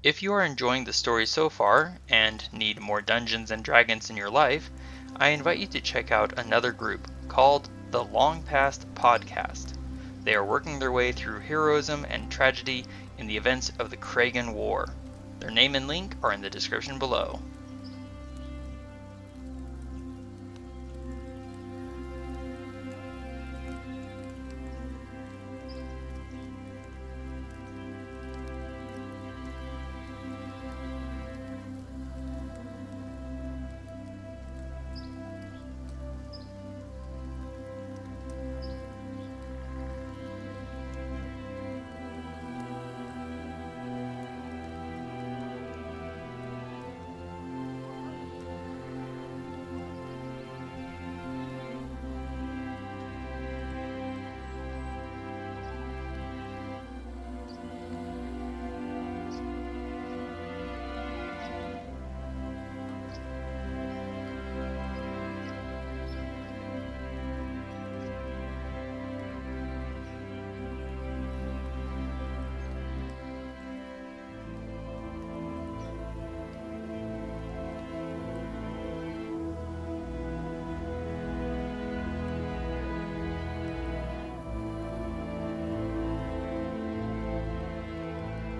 If you are enjoying the story so far and need more Dungeons and Dragons in your life, I invite you to check out another group called the Long Past Podcast. They are working their way through heroism and tragedy in the events of the Chragan War. Their name and link are in the description below.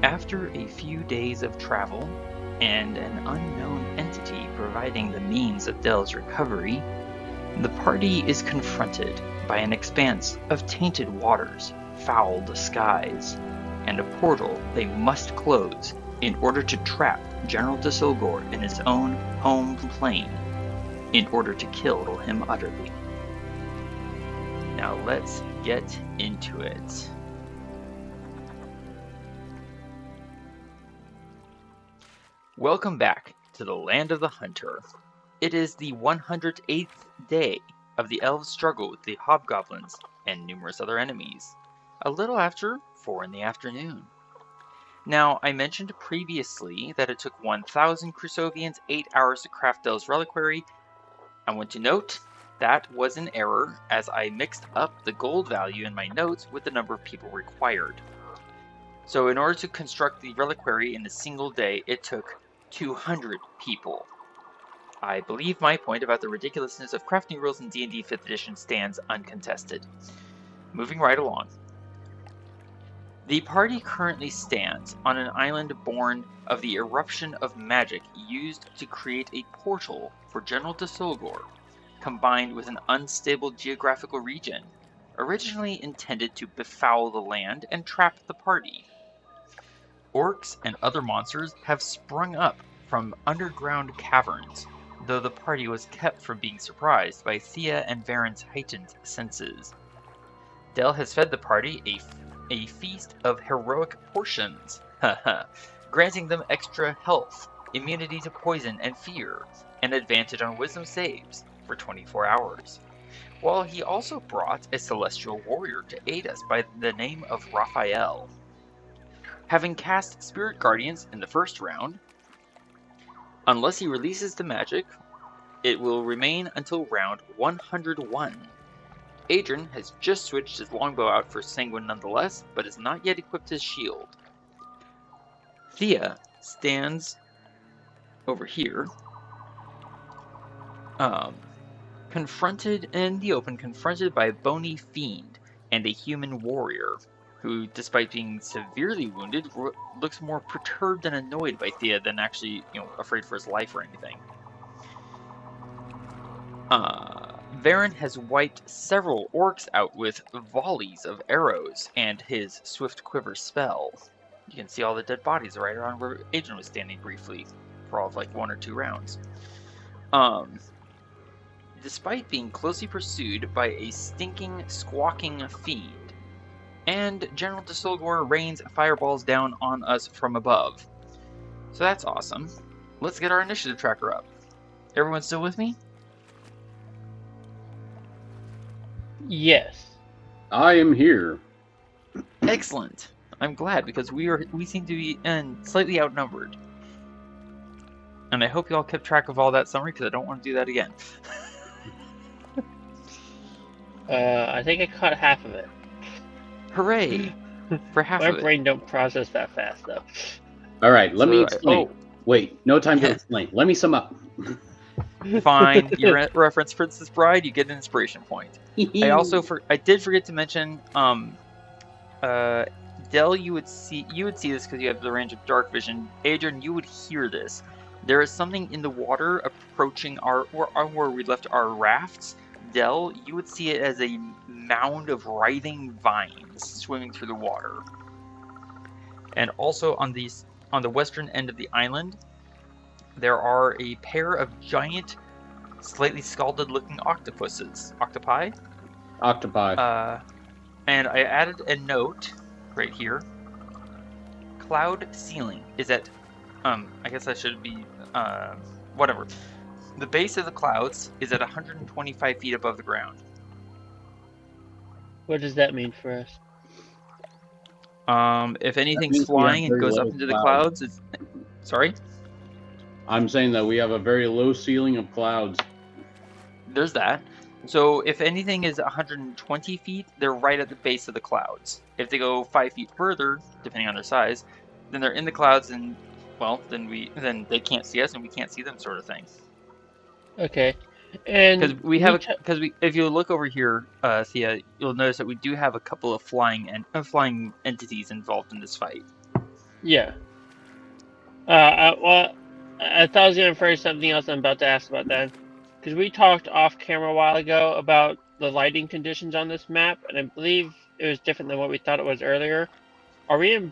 After a few days of travel, and an unknown entity providing the means of Dell's recovery, the party is confronted by an expanse of tainted waters, foul skies, and a portal they must close in order to trap General Desolgor in his own home plane, in order to kill him utterly. Now let's get into it. Welcome back to the Land of the Hunter. It is the 108th day of the elves' struggle with the hobgoblins and numerous other enemies, a little after 4 in the afternoon. Now, I mentioned previously that it took 1,000 Crusovians 8 hours to craft Dell's reliquary. I want to note that was an error, as I mixed up the gold value in my notes with the number of people required. So in order to construct the reliquary in a single day, it took 200 people. I believe my point about the ridiculousness of crafting rules in D&D 5th edition stands uncontested. Moving right along. The party currently stands on an island born of the eruption of magic used to create a portal for General Desolgor, combined with an unstable geographical region, originally intended to befoul the land and trap the party. Orcs and other monsters have sprung up from underground caverns, though the party was kept from being surprised by Thía and Varin's heightened senses. Dell has fed the party a feast of heroic portions, granting them extra health, immunity to poison and fear, and advantage on wisdom saves for 24 hours. While he also brought a celestial warrior to aid us by the name of Raphael. Having cast Spirit Guardians in the first round, unless he releases the magic, it will remain until round 101. Adran has just switched his longbow out for Sanguine nonetheless, but has not yet equipped his shield. Thía stands over here, confronted in the open, confronted by a bony fiend and a human warrior, who, despite being severely wounded, looks more perturbed and annoyed by Thía than actually, afraid for his life or anything. Varin has wiped several orcs out with volleys of arrows and his Swift Quiver spell. You can see all the dead bodies right around where Adran was standing briefly for all of 1 or 2 rounds. Despite being closely pursued by a stinking, squawking fiend, and General Desolgor rains fireballs down on us from above. So that's awesome. Let's get our initiative tracker up. Everyone still with me? Yes. I am here. Excellent. I'm glad, because we seem to be slightly outnumbered. And I hope you all kept track of all that summary, because I don't want to do that again. I think I caught half of it. Hooray! For half My of it. brain don't process that fast, though. All right, let me So, explain. Wait, no time to explain. Let me sum up. Fine. You reference Princess Bride, you get an inspiration point. I did forget to mention, Dell, you would see this because you have the range of dark vision. Adran, you would hear this. There is something in the water approaching where we left our rafts. Dell, you would see it as a mound of writhing vines swimming through the water. And also on the western end of the island, there are a pair of giant, slightly scalded-looking octopi. And I added a note right here. Cloud ceiling is at, I guess that should be, whatever. The base of the clouds is at 125 feet above the ground. What does that mean for us? If anything's flying and goes up into the clouds, it's... Sorry? I'm saying that we have a very low ceiling of clouds. There's that. So if anything is 120 feet, they're right at the base of the clouds. If they go 5 feet further, depending on their size, then they're in the clouds, and well, then they can't see us and we can't see them, sort of thing. Okay, and because if you look over here, Thea, you'll notice that we do have a couple of flying entities involved in this fight. Yeah. Well, I thought I was going to refer to something else I'm about to ask about that. Because we talked off camera a while ago about the lighting conditions on this map, and I believe it was different than what we thought it was earlier. Are we in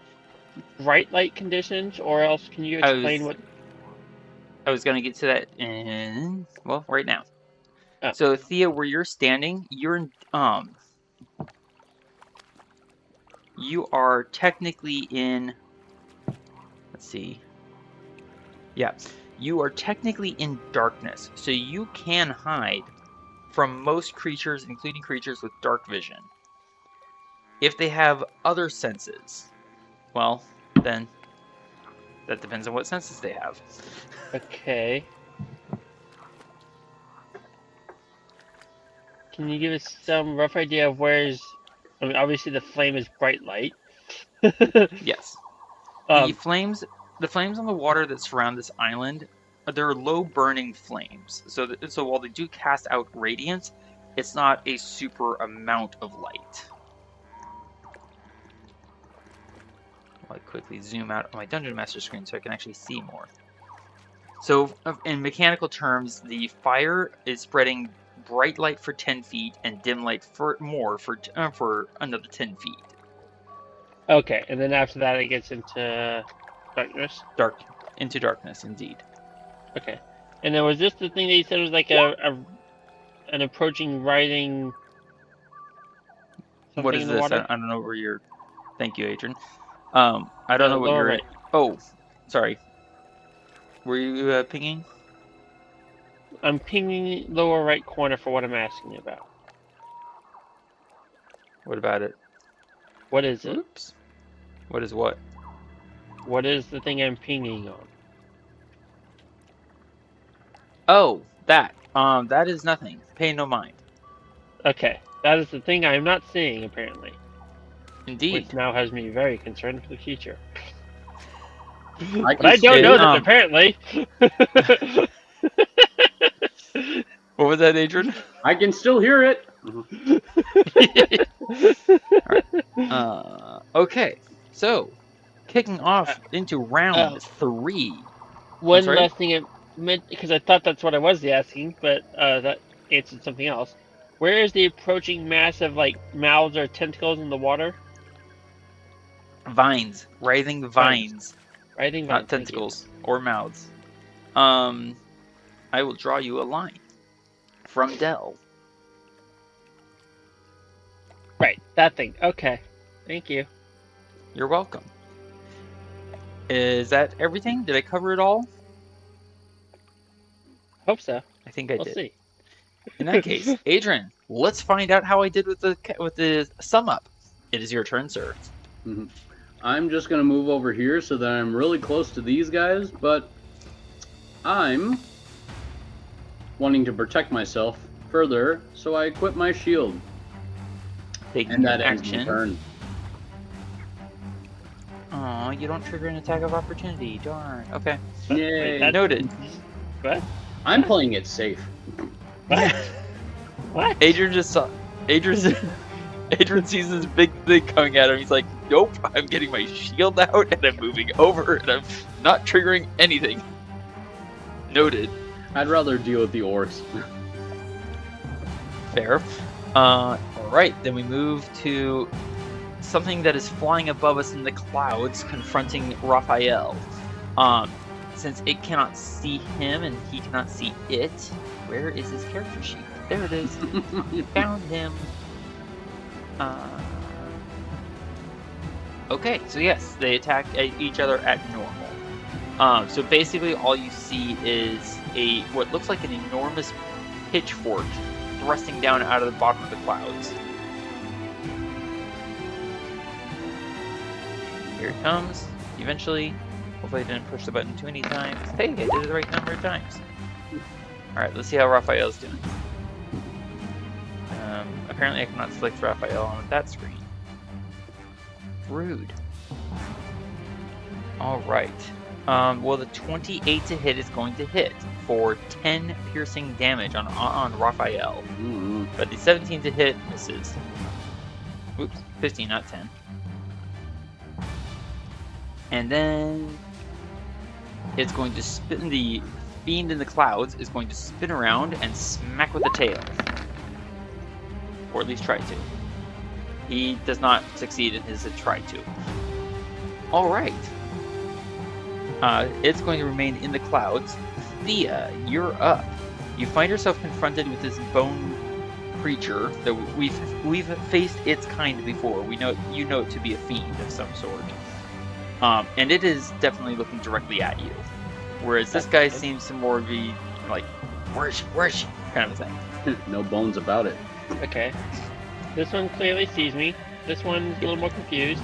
bright light conditions, or else can you explain what... I was going to get to that in... well, right now. Oh. So, Thea, where you're standing, you're in... you are technically in... Let's see... Yeah, you are technically in darkness, so you can hide from most creatures, including creatures with dark vision. If they have other senses, well, then that depends on what senses they have. Okay. Can you give us some rough idea of where's... I mean, obviously the flame is bright light. Yes. The flames on the water that surround this island, they're low burning flames. So while they do cast out radiance, it's not a super amount of light. I'll quickly zoom out on my Dungeon Master screen so I can actually see more. So in mechanical terms, the fire is spreading bright light for 10 feet and dim light for another 10 feet. Okay, and then after that it gets into darkness? Into darkness, indeed. Okay. And then was this the thing that you said was like an approaching writing... What is this? I don't know where you're... Thank you, Adran. I don't know what you're... Right. Oh, sorry. Were you pinging? I'm pinging lower right corner for what I'm asking you about. What about it? What is it? Oops. What is what? What is the thing I'm pinging on? Oh, that. That is nothing. Pay no mind. Okay. That is the thing I am not seeing, apparently. Indeed. Which now has me very concerned for the future. I don't know this, apparently. What was that, Adran? I can still hear it. Right. Okay, so kicking off into round 3. One last thing, because I thought that's what I was asking, but that answered something else. Where is the approaching mass of like mouths or tentacles in the water? Vines, writhing vines. Writhing vines, not tentacles or mouths. I will draw you a line from Dell. Right, that thing. Okay, thank you. You're welcome. Is that everything? Did I cover it all? Hope so. I think I did. We'll see. In that case, Adran, let's find out how I did with the sum up. It is your turn, sir. Mm-hmm. I'm just going to move over here so that I'm really close to these guys, but I'm wanting to protect myself further, so I equip my shield. Taking and that action. ends my turn. Oh, you don't trigger an attack of opportunity. Darn. Okay. Yay. that- Noted. What? I'm playing it safe. What? What? Adran just saw. Adran sees this big thing coming at him. He's like, "Nope, I'm getting my shield out and I'm moving over and I'm not triggering anything." Noted. I'd rather deal with the orcs. Fair. Alright, then we move to something that is flying above us in the clouds, confronting Raphael. Since it cannot see him and he cannot see it, where is his character sheet? There it is. Found him. Okay, so yes, they attack each other at normal. So basically all you see is what looks like an enormous pitchfork thrusting down out of the bottom of the clouds. Here it comes, eventually. Hopefully I didn't push the button too many times. Hey, I did it the right number of times. Alright, let's see how Raphael's doing. Apparently I cannot select Raphael on that screen. Rude. Alright. Well, the 28 to hit is going to hit for 10 piercing damage on Raphael. Mm-hmm. But the 17 to hit misses. Oops, 15, not 10. And then it's going to spin. The fiend in the clouds is going to spin around and smack with the tail. Or at least try to. He does not succeed in his try to. Alright. It's going to remain in the clouds. Thía, you're up. You find yourself confronted with this bone creature that we've faced its kind before. You know it to be a fiend of some sort. And it is definitely looking directly at you. Whereas this guy seems to more be like, where's she? Kind of a thing. No bones about it. Okay. This one clearly sees me. This one's a little more confused.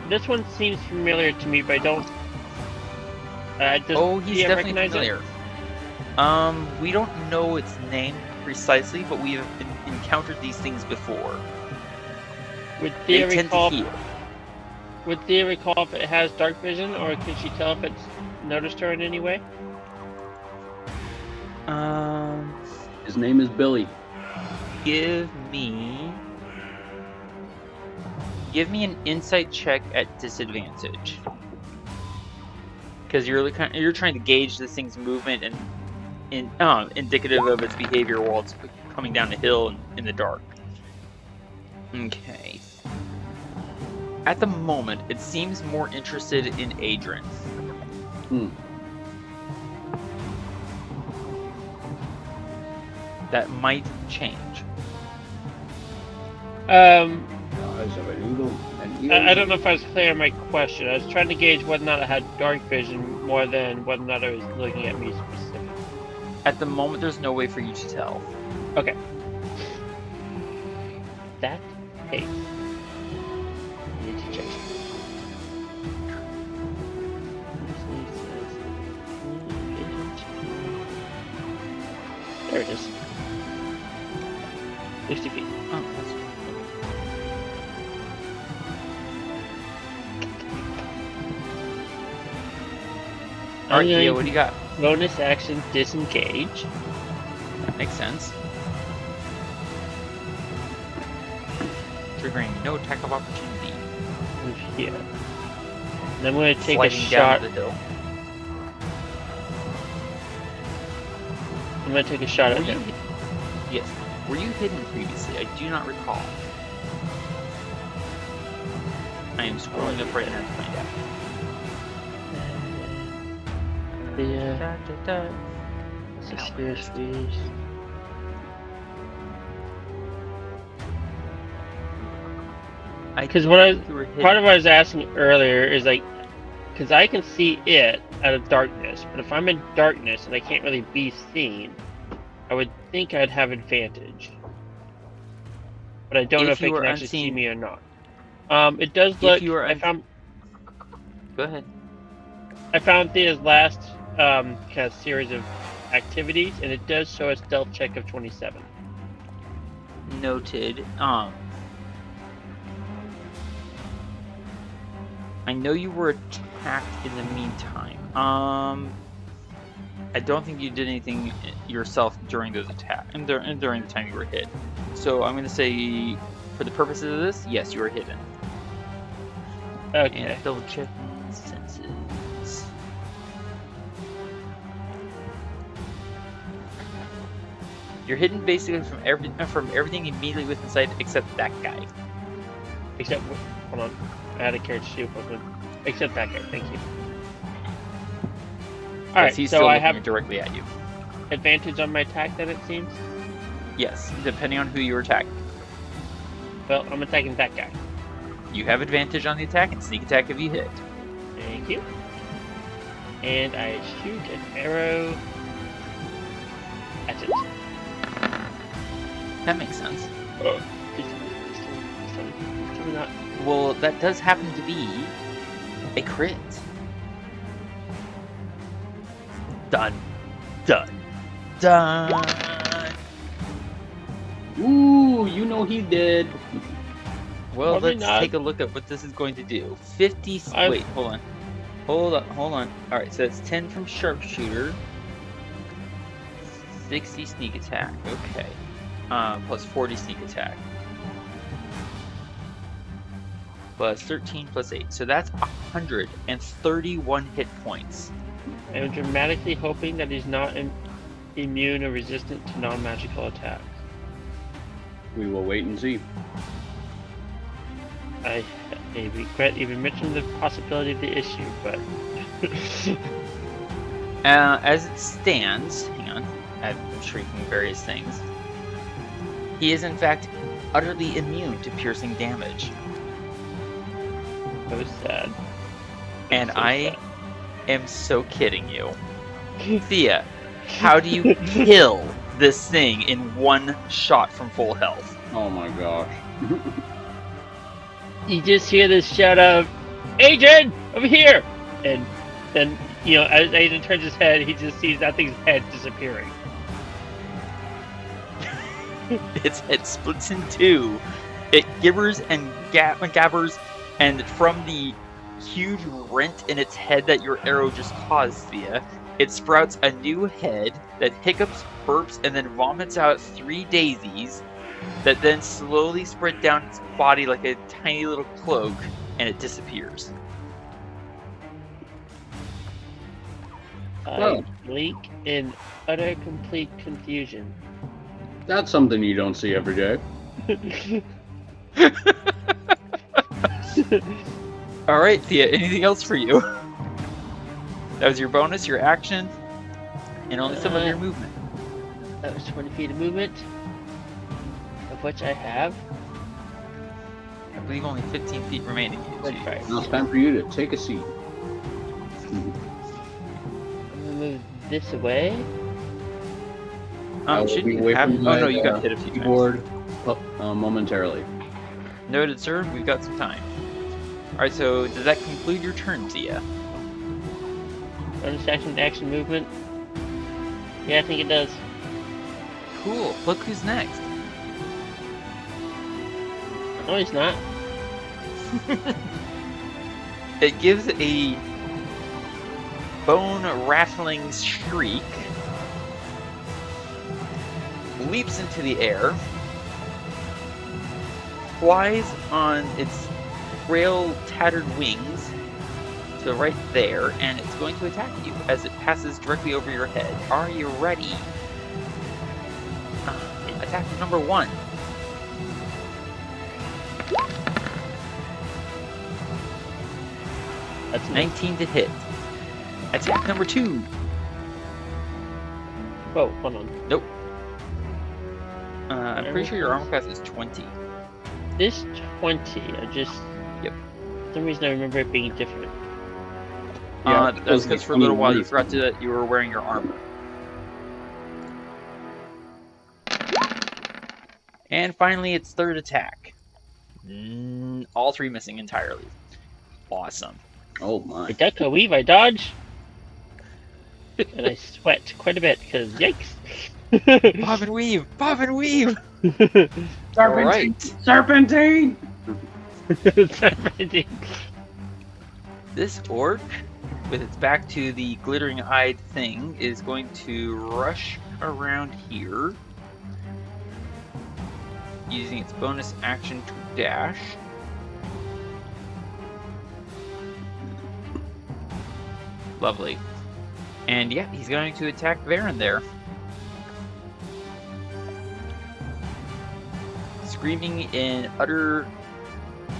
This one seems familiar to me, but I don't. He's definitely familiar. We don't know its name precisely, but we have encountered these things before. Would They Thea tend to recall? heal. Would Thea recall if it has dark vision, or can she tell if it's noticed her in any way? His name is Billy. Give me an insight check at disadvantage, because you're trying to gauge this thing's movement and indicative of its behavior while it's coming down the hill in the dark. Okay. At the moment, it seems more interested in Adran. That might change. I don't know if I was clear on my question. I was trying to gauge whether or not I had dark vision more than whether or not I was looking at me specifically. At the moment, there's no way for you to tell. Okay. That case. I need to check. There it is. 60 feet. Oh, that's Alright, Thea, what do you got? Bonus action disengage. That makes sense. Triggering no attack of opportunity. Move here. And I'm going to take Sliding a shot. down the hill. I'm going to take a shot at Were you, him. yes. Were you hidden previously? I do not recall. I am scrolling up right now to find out. Yeah. Suspicious. Because part of what I was asking earlier is like, because I can see it out of darkness, but if I'm in darkness and I can't really be seen, I would think I'd have advantage. But I don't know if it can actually see me or not. It does look. Go ahead. I found Thea's last kind of series of activities, and it does show a stealth check of 27. Noted. I know you were attacked in the meantime. I don't think you did anything yourself during those attacks and during the time you were hit. So I'm gonna say, for the purposes of this, yes, you were hidden. Okay. And double check senses. You're hidden basically from everything immediately within sight except that guy. Except, hold on. I had a character sheet open. Except that guy. Thank you. All right. He's So still I looking have directly at you. advantage on my attack. Then it seems. Yes, depending on who you attack. Well, I'm attacking that guy. You have advantage on the attack and sneak attack if you hit. Thank you. And I shoot an arrow at it. That makes sense. Oh. Not. Well, that does happen to be a crit. Done. Done. Done. Ooh, you know he did. Well, Probably let's not. take a look at what this is going to do. 50. Wait, hold on. Hold on. Alright, so it's 10 from sharpshooter. 60 sneak attack. Okay. Plus 40 sneak attack. Plus 13 plus 8. So that's 131 hit points. I'm dramatically hoping that he's not immune or resistant to non-magical attacks. We will wait and see. I regret even mentioning the possibility of the issue, but... As it stands, hang on, I'm shrieking various things. He is in fact utterly immune to piercing damage. That was sad. And So I sad. am so kidding you. Thea, how do you kill this thing in one shot from full health? Oh my gosh. You just hear this shout of, Adran, over here! And then, you know, as Adran turns his head, he just sees that thing's head disappearing. Its head splits in two. It gibbers and gabbers, and from the huge rent in its head that your arrow just caused, Thea, it sprouts a new head that hiccups, burps, and then vomits out 3 daisies that then slowly spread down its body like a tiny little cloak, and it disappears. Oh. I blink in utter complete confusion. That's something you don't see every day. Alright, Thea, anything else for you? That was your bonus, your action, and only some of your movement. That was 20 feet of movement, of which I have. I believe only 15 feet remaining. Right. Now it's time for you to take a seat. I'm gonna move this away. I will Shouldn't be you away have... from Oh no, my, you got hit a few times. keyboard momentarily. Noted, sir. We've got some time. Alright, so does that conclude your turn, Thea? Bonus action to action movement. Yeah, I think it does. Cool. Look who's next. No, he's not. It gives a bone-rattling shriek, leaps into the air, flies on its frail, tattered wings to right there, and it's going to attack you as it passes directly over your head. Are you ready? Attack number 1. That's 19 to hit. Attack number 2. Whoa, hold on. Nope. I'm pretty sure your armor class is 20. This 20, I just... Yep. For some reason I remember it being different. That's because for a little while you forgot that you were wearing your armor. And finally, its third attack. All 3 missing entirely. Awesome. Oh my. I duck, I weave, I dodge. And I sweat quite a bit, because yikes. Bob and weave! Bob and weave! Serpentine! Alright. Serpentine! Serpentine. This orc, with its back to the glittering-eyed thing, is going to rush around here, using its bonus action to dash. Lovely. And yeah, he's going to attack Varin there. Screaming in utter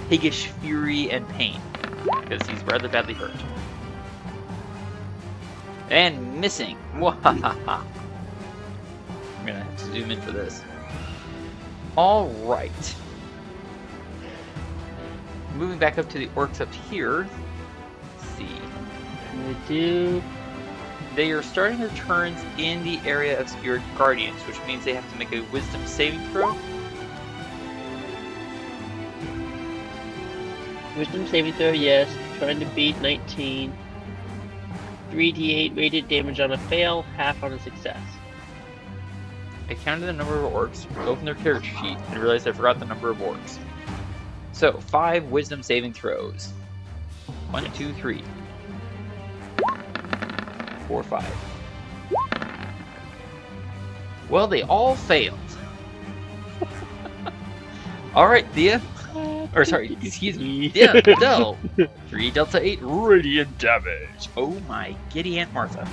piggish fury and pain, because he's rather badly hurt. And missing. Mwahaha. I'm gonna have to zoom in for this. Alright. Moving back up to the orcs up here. Let's see. They are starting their turns in the area of Spirit Guardians, which means they have to make a Wisdom saving throw. Wisdom saving throw, yes. Trying to beat 19. 3d8 rated damage on a fail, half on a success. I counted the number of orcs, opened their character sheet, and realized I forgot the number of orcs. So, 5 Wisdom saving throws. 1, 2, 3. 4, 5. Well, they all failed. Alright, Thía. Or sorry, excuse me. Yeah, no. 3 Delta 8 radiant damage. Oh my giddy Aunt Martha.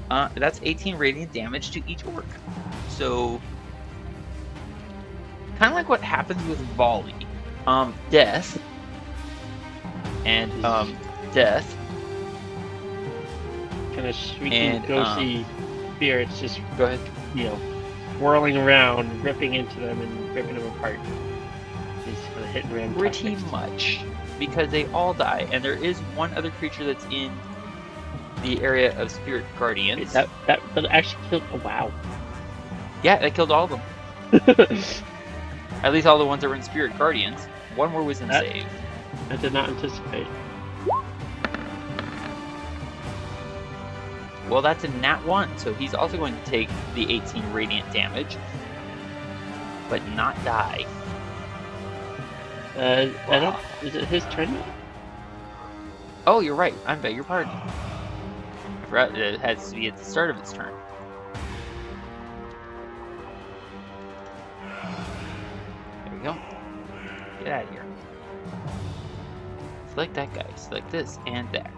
That's 18 radiant damage to each orc. So, kind of like what happens with volley. Death. And, death. Kind of shrieking, And, ghostly spirits just, Go ahead. you know, whirling around, ripping into them and ripping them apart. Just kind of hitting random Pretty tactics. much. Because they all die. And there is one other creature that's in the area of Spirit Guardians. That actually killed. Oh, wow. Yeah, that killed all of them. At least all the ones that were in Spirit Guardians. One more Wisdom save. I did not anticipate. Well, that's a nat 1, so he's also going to take the 18 radiant damage, but not die. I don't. Is it his turn now? Oh, you're right. I beg your pardon. I forgot that it has to be at the start of its turn. There we go. Get out of here. Select that guy. Select this and that.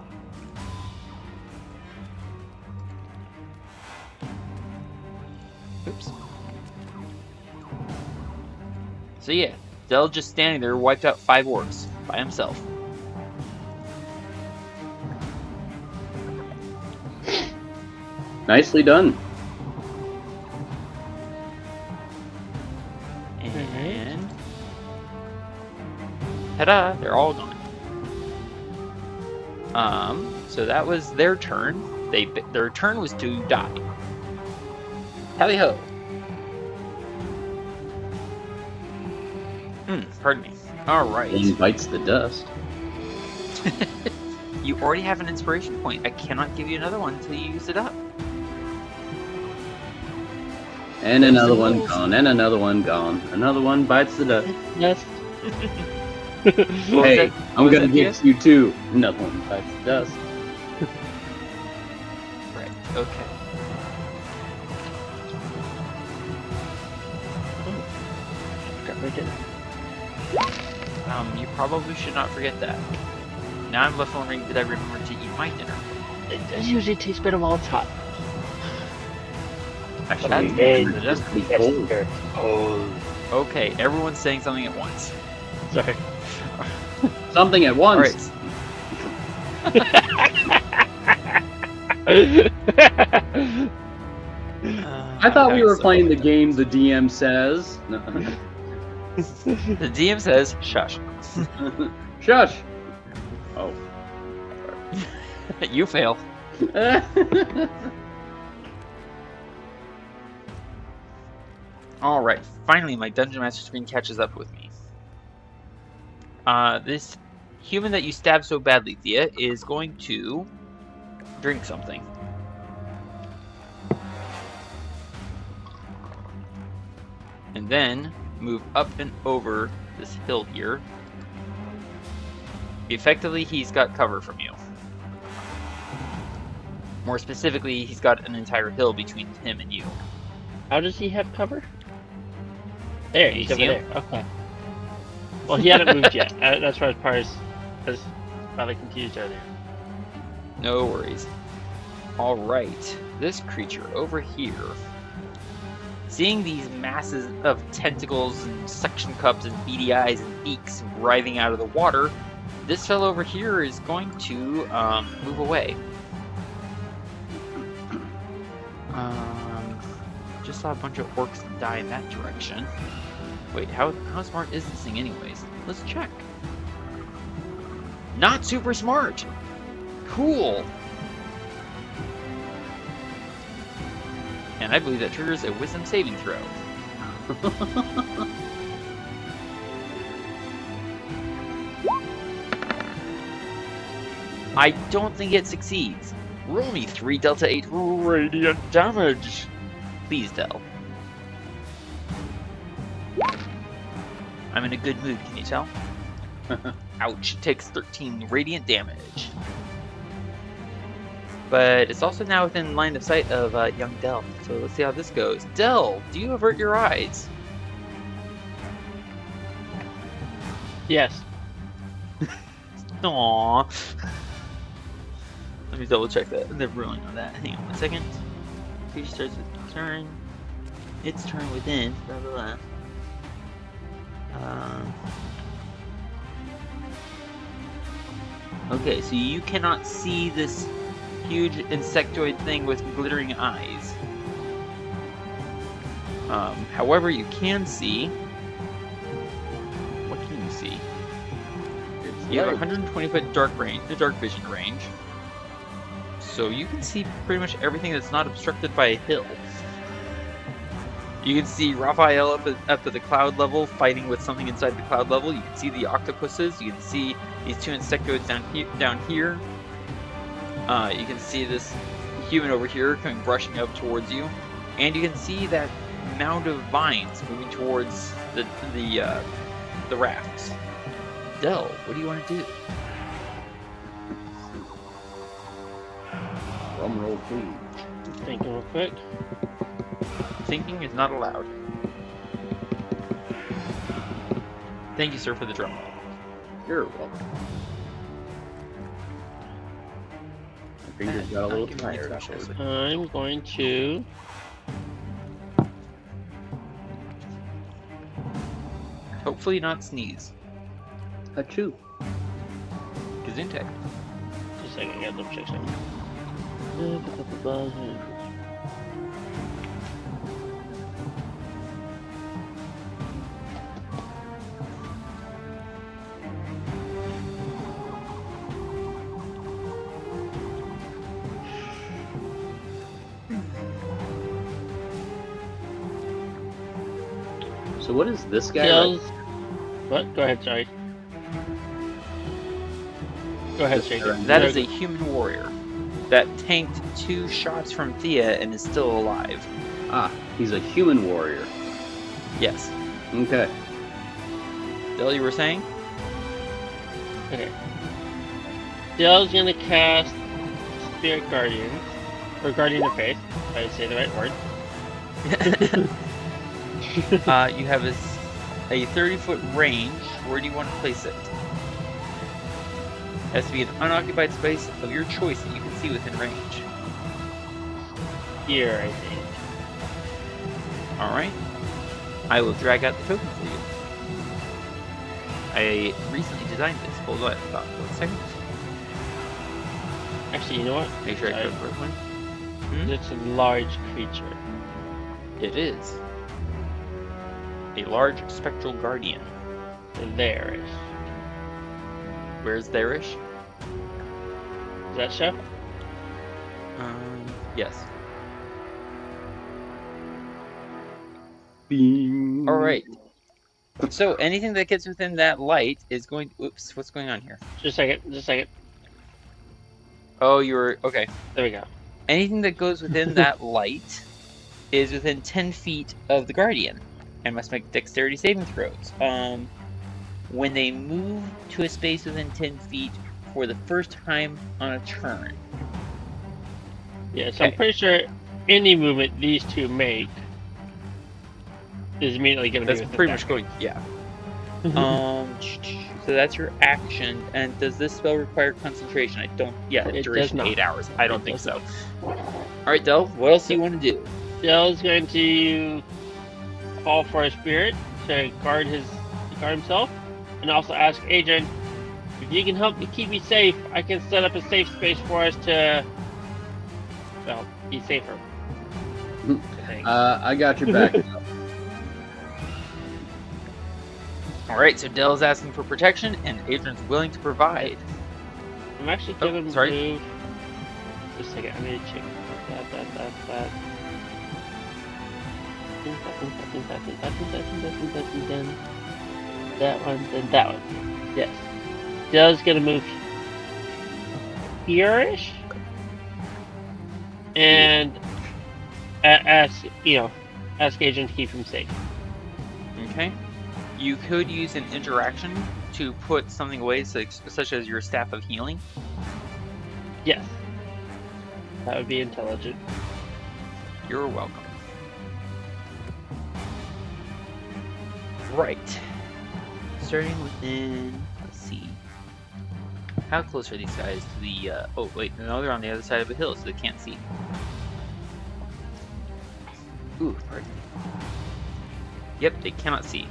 Oops. So yeah, Del just standing there wiped out 5 orcs by himself. Nicely done. And ta-da, they're all gone. So that was their turn. Their turn was to die. Tally ho. Pardon me. Alright. One bites the dust. You already have an inspiration point. I cannot give you another one until you use it up. And another one gone, and another one gone. Another one bites the dust. Yes. Hey, I'm gonna get you too. Another one bites the dust. Right, okay. Got right in. You probably should not forget that. Now I'm left wondering, did I remember to eat my dinner? It does usually taste better while it's hot. Actually, Just be cold. Oh, okay, everyone's saying something at once. sorry. Something at once. I thought we were playing the game the DM says. No. The DM says, shush. Shush. Oh. You fail. Alright, finally my Dungeon Master screen catches up with me. This human that you stabbed so badly, Thía, is going to drink something. And then move up and over this hill here. Effectively, he's got cover from you. More specifically, he's got an entire hill between him and you. How does he have cover? There, Can he's you over see there. him? Okay. Well, he hadn't moved yet. That's why I was probably confused earlier. No worries. Alright, this creature over here. Seeing these masses of tentacles and suction cups and beady eyes and beaks writhing out of the water, this fellow over here is going to move away. Just saw a bunch of orcs die in that direction. Wait, how smart is this thing anyways? Let's check. Not super smart! Cool! And I believe that triggers a wisdom saving throw. I don't think it succeeds. Roll me 3 Delta 8 radiant damage. Please, Del. I'm in a good mood, can you tell? Ouch, it takes 13 radiant damage. But it's also now within line of sight of young Del, so let's see how this goes. Del, do you avert your eyes? Yes. Aww. Let me double check that. They're ruling on that. Hang on one second. Creature starts its turn. Its turn within. Blah blah blah. Okay, so you cannot see this huge insectoid thing with glittering eyes. However, you can see. What can you see? You have 120 foot dark vision range. So you can see pretty much everything that's not obstructed by a hill. You can see Raphael up at the cloud level fighting with something inside the cloud level. You can see the octopuses. You can see these 2 insectoids down here. You can see this human over here coming brushing up towards you, and you can see that mound of vines moving towards the rafts. Del, what do you want to do? Drum roll, please. Thinking real quick. Thinking is not allowed. Thank you, sir, for the drum roll. You're welcome. My fingers got a little Give me an tired. expression. I'm going to. Hopefully not sneeze. Achoo. Gesundheit. Just a second, I gotta double check something. So what is this guy? Kills. What? Go ahead, sorry. Go ahead, Chragan. That is a human warrior that tanked 2 shots from Thía and is still alive. Ah, he's a human warrior. Yes. Okay. Del, you were saying? Okay. Dell's gonna cast Spirit Guardians, or Guardian of Faith, if I say the right word. You have a 30-foot range. Where do you want to place it? It has to be an unoccupied space of your choice that you can see within range. Here, I think. Alright. I will drag out the token for you. I recently designed this. Hold on about 1 second. Actually, you know what? Make sure I click for one. It's a large creature. It is. A large spectral guardian. There. Where's Therish? Does that show? Yes. Bing. Alright. So anything that gets within that light is going to... Oops, what's going on here? Just a second. Oh, you were... Okay. There we go. Anything that goes within that light is within 10 feet of the guardian and must make dexterity saving throws. when they move to a space within 10 feet for the first time on a turn. Yeah, so I'm pretty sure any movement these two make is immediately going to be That's pretty much going, yeah. So that's your action. And does this spell require concentration? I don't. Yeah, It duration does not. 8 hours. I don't It think does so. All right, Del. What else do you want to do? Dell's going to call for a spirit to guard himself, and also ask Adran if you can help me keep me safe. I can set up a safe space for us to, well, be safer. I got your back. All right. So Del's asking for protection, and Adrian's willing to provide. I'm actually going to sorry. move. Just a second. I need to check that. That one, then that one. Yes. Dell's gonna move here-ish. And ask Agent to keep him safe. Okay. You could use an interaction to put something away, such as your staff of healing. Yes. That would be intelligent. You're welcome. Right. Starting within, let's see. How close are these guys to the, oh wait, no, they're on the other side of the hill, so they can't see. Ooh, pardon me. Yep, they cannot see.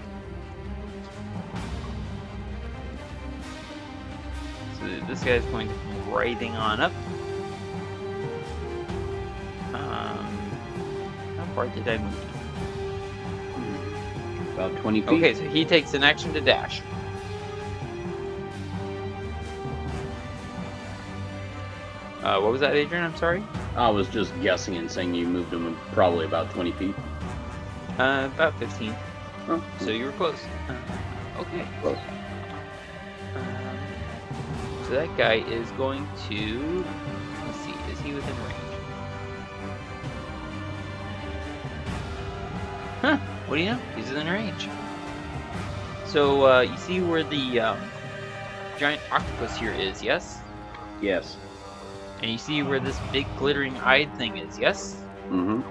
So this guy's going to come writhing on up. How far did I move? About 20 feet. Okay, so he takes an action to dash. What was that, Adrian? I'm sorry? I was just guessing and saying you moved him probably about 20 feet. About 15. Oh, So you were close. Okay. close. So that guy is going to... Let's see, is he within range? Huh, what do you know? He's within range. So, you see where the giant octopus here is, yes? Yes. And you see where this big glittering eyed thing is, yes? Mm-hmm.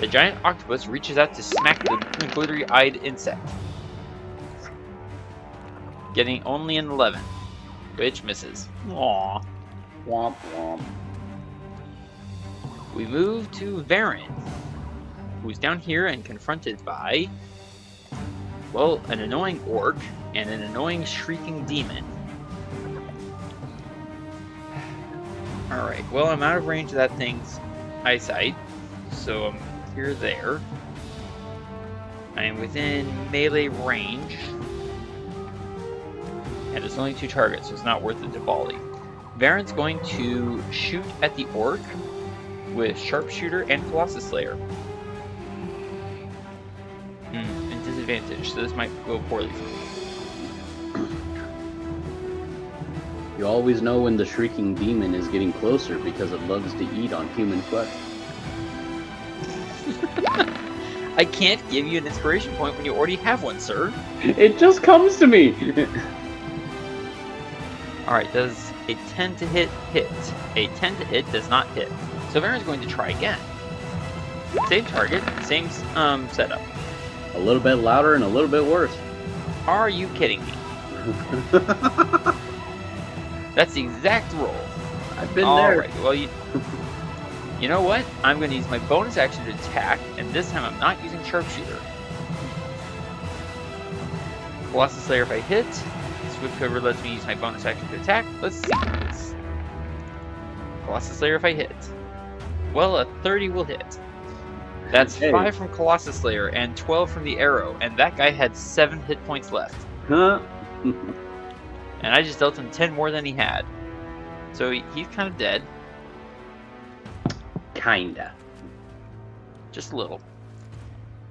The giant octopus reaches out to smack the glittery eyed insect. Getting only an 11, which misses. Aww. Womp womp. We move to Varin, who's down here and confronted by, well, an annoying orc and an annoying shrieking demon. Alright, well, I'm out of range of that thing's eyesight, so I'm here there. I am within melee range, and it's only 2 targets, so it's not worth it to volley. Varin's going to shoot at the orc with Sharpshooter and Colossus Slayer. And disadvantage, so this might go poorly for me. You always know when the shrieking demon is getting closer because it loves to eat on human flesh. I can't give you an inspiration point when you already have one, sir. It just comes to me! Alright, does a 10 to hit hit? A 10 to hit does not hit. So Varin's going to try again. Same target, same setup. A little bit louder and a little bit worse. Are you kidding me? That's the exact roll. I've been there. Alright, well, you know what? I'm going to use my bonus action to attack, and this time I'm not using Sharpshooter. Colossus Slayer if I hit. Swift Cover lets me use my bonus action to attack. Let's see this. Colossus Slayer if I hit. Well, a 30 will hit. That's Hey. 5 from Colossus Slayer and 12 from the arrow, and that guy had 7 hit points left. Huh? And I just dealt him 10 more than he had. So he's kind of dead. Kinda. Just a little.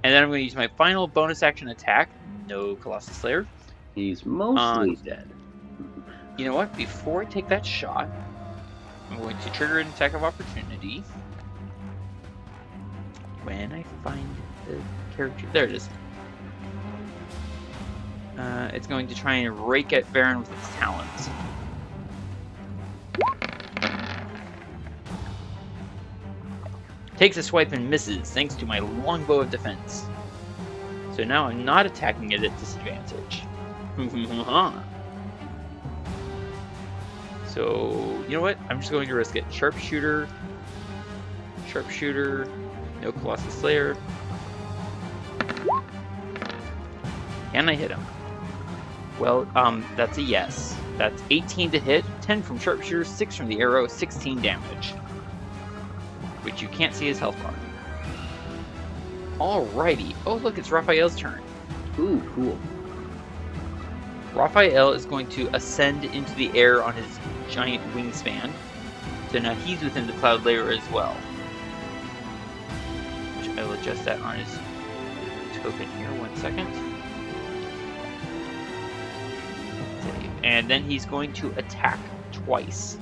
And then I'm going to use my final bonus action attack. No Colossus Slayer. He's mostly dead. You know what? Before I take that shot, I'm going to trigger an attack of opportunity. When I find the character? There it is. It's going to try and rake at Varin with its talons. Takes a swipe and misses, thanks to my longbow of defense. So now I'm not attacking it at disadvantage. So, you know what? I'm just going to risk it. Sharpshooter. Sharpshooter. No Colossus Slayer. Can I hit him? Well, that's a yes. That's 18 to hit, 10 from Sharpshooter, 6 from the arrow, 16 damage. Which you can't see his health bar. Alrighty. Oh, look, it's Raphael's turn. Ooh, cool. Raphael is going to ascend into the air on his giant wingspan. So now he's within the cloud layer as well. Which I will adjust that on his token here. 1 second. Save. And then he's going to attack twice.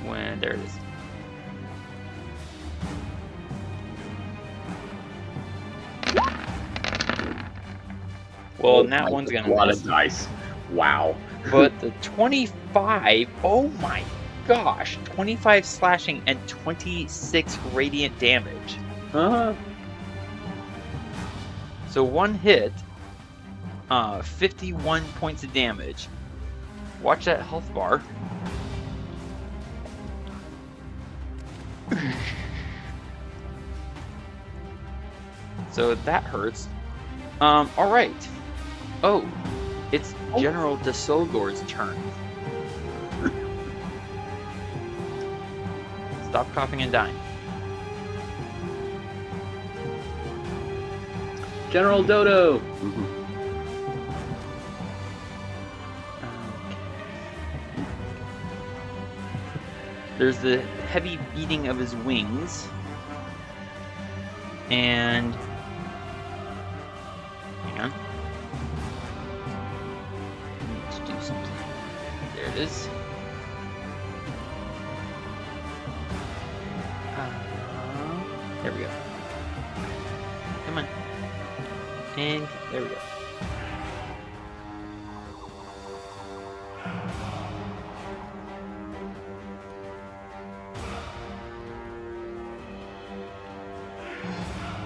There it is. Well, that one's gonna miss. A lot miss. of dice. Wow. But the 25, oh my gosh, 25 slashing and 26 radiant damage. Huh? So one hit, 51 points of damage. Watch that health bar. So that hurts. Alright. Oh, it's General de Solgor's turn. Stop coughing and dying. General Dodo! There's the heavy beating of his wings. And... hang on. I need to do something. There it is. There we go. Come on. And there we go.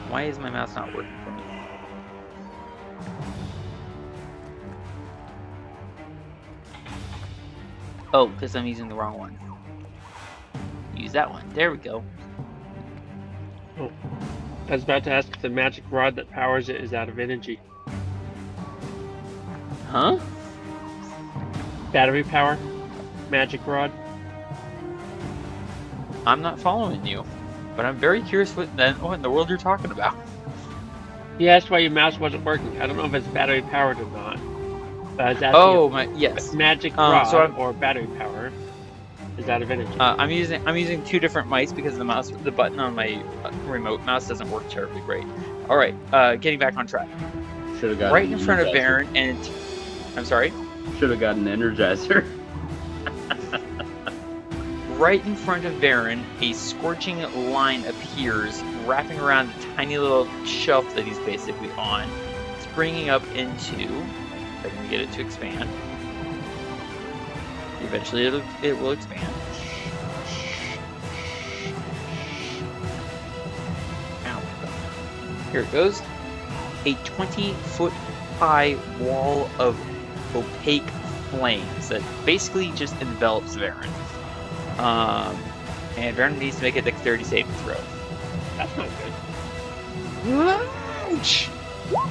Why is my mouse not working for me? Oh, because I'm using the wrong one. Use that one. There we go. Oh. I was about to ask if the magic rod that powers it is out of energy. Huh? Battery power? Magic rod? I'm not following you, but I'm very curious what in the world you're talking about. You asked why your mouse wasn't working. I don't know if it's battery powered or not. But I was asking Oh, yes. magic rod so or battery power is out of energy. I'm using two different mice because the button on my remote mouse doesn't work terribly great. All right, getting back on track. Should have got Right in front of Varin, and I'm sorry. Should have gotten an Energizer. Right in front of Varin, a scorching line appears, wrapping around the tiny little shelf that he's basically on, springing up into. If I can get it to expand. Eventually, it will expand. Ow. Here it goes. A 20-foot high wall of opaque flames that basically just envelops Varin. And Varin needs to make a dexterity saving throw. That's not good. Ouch!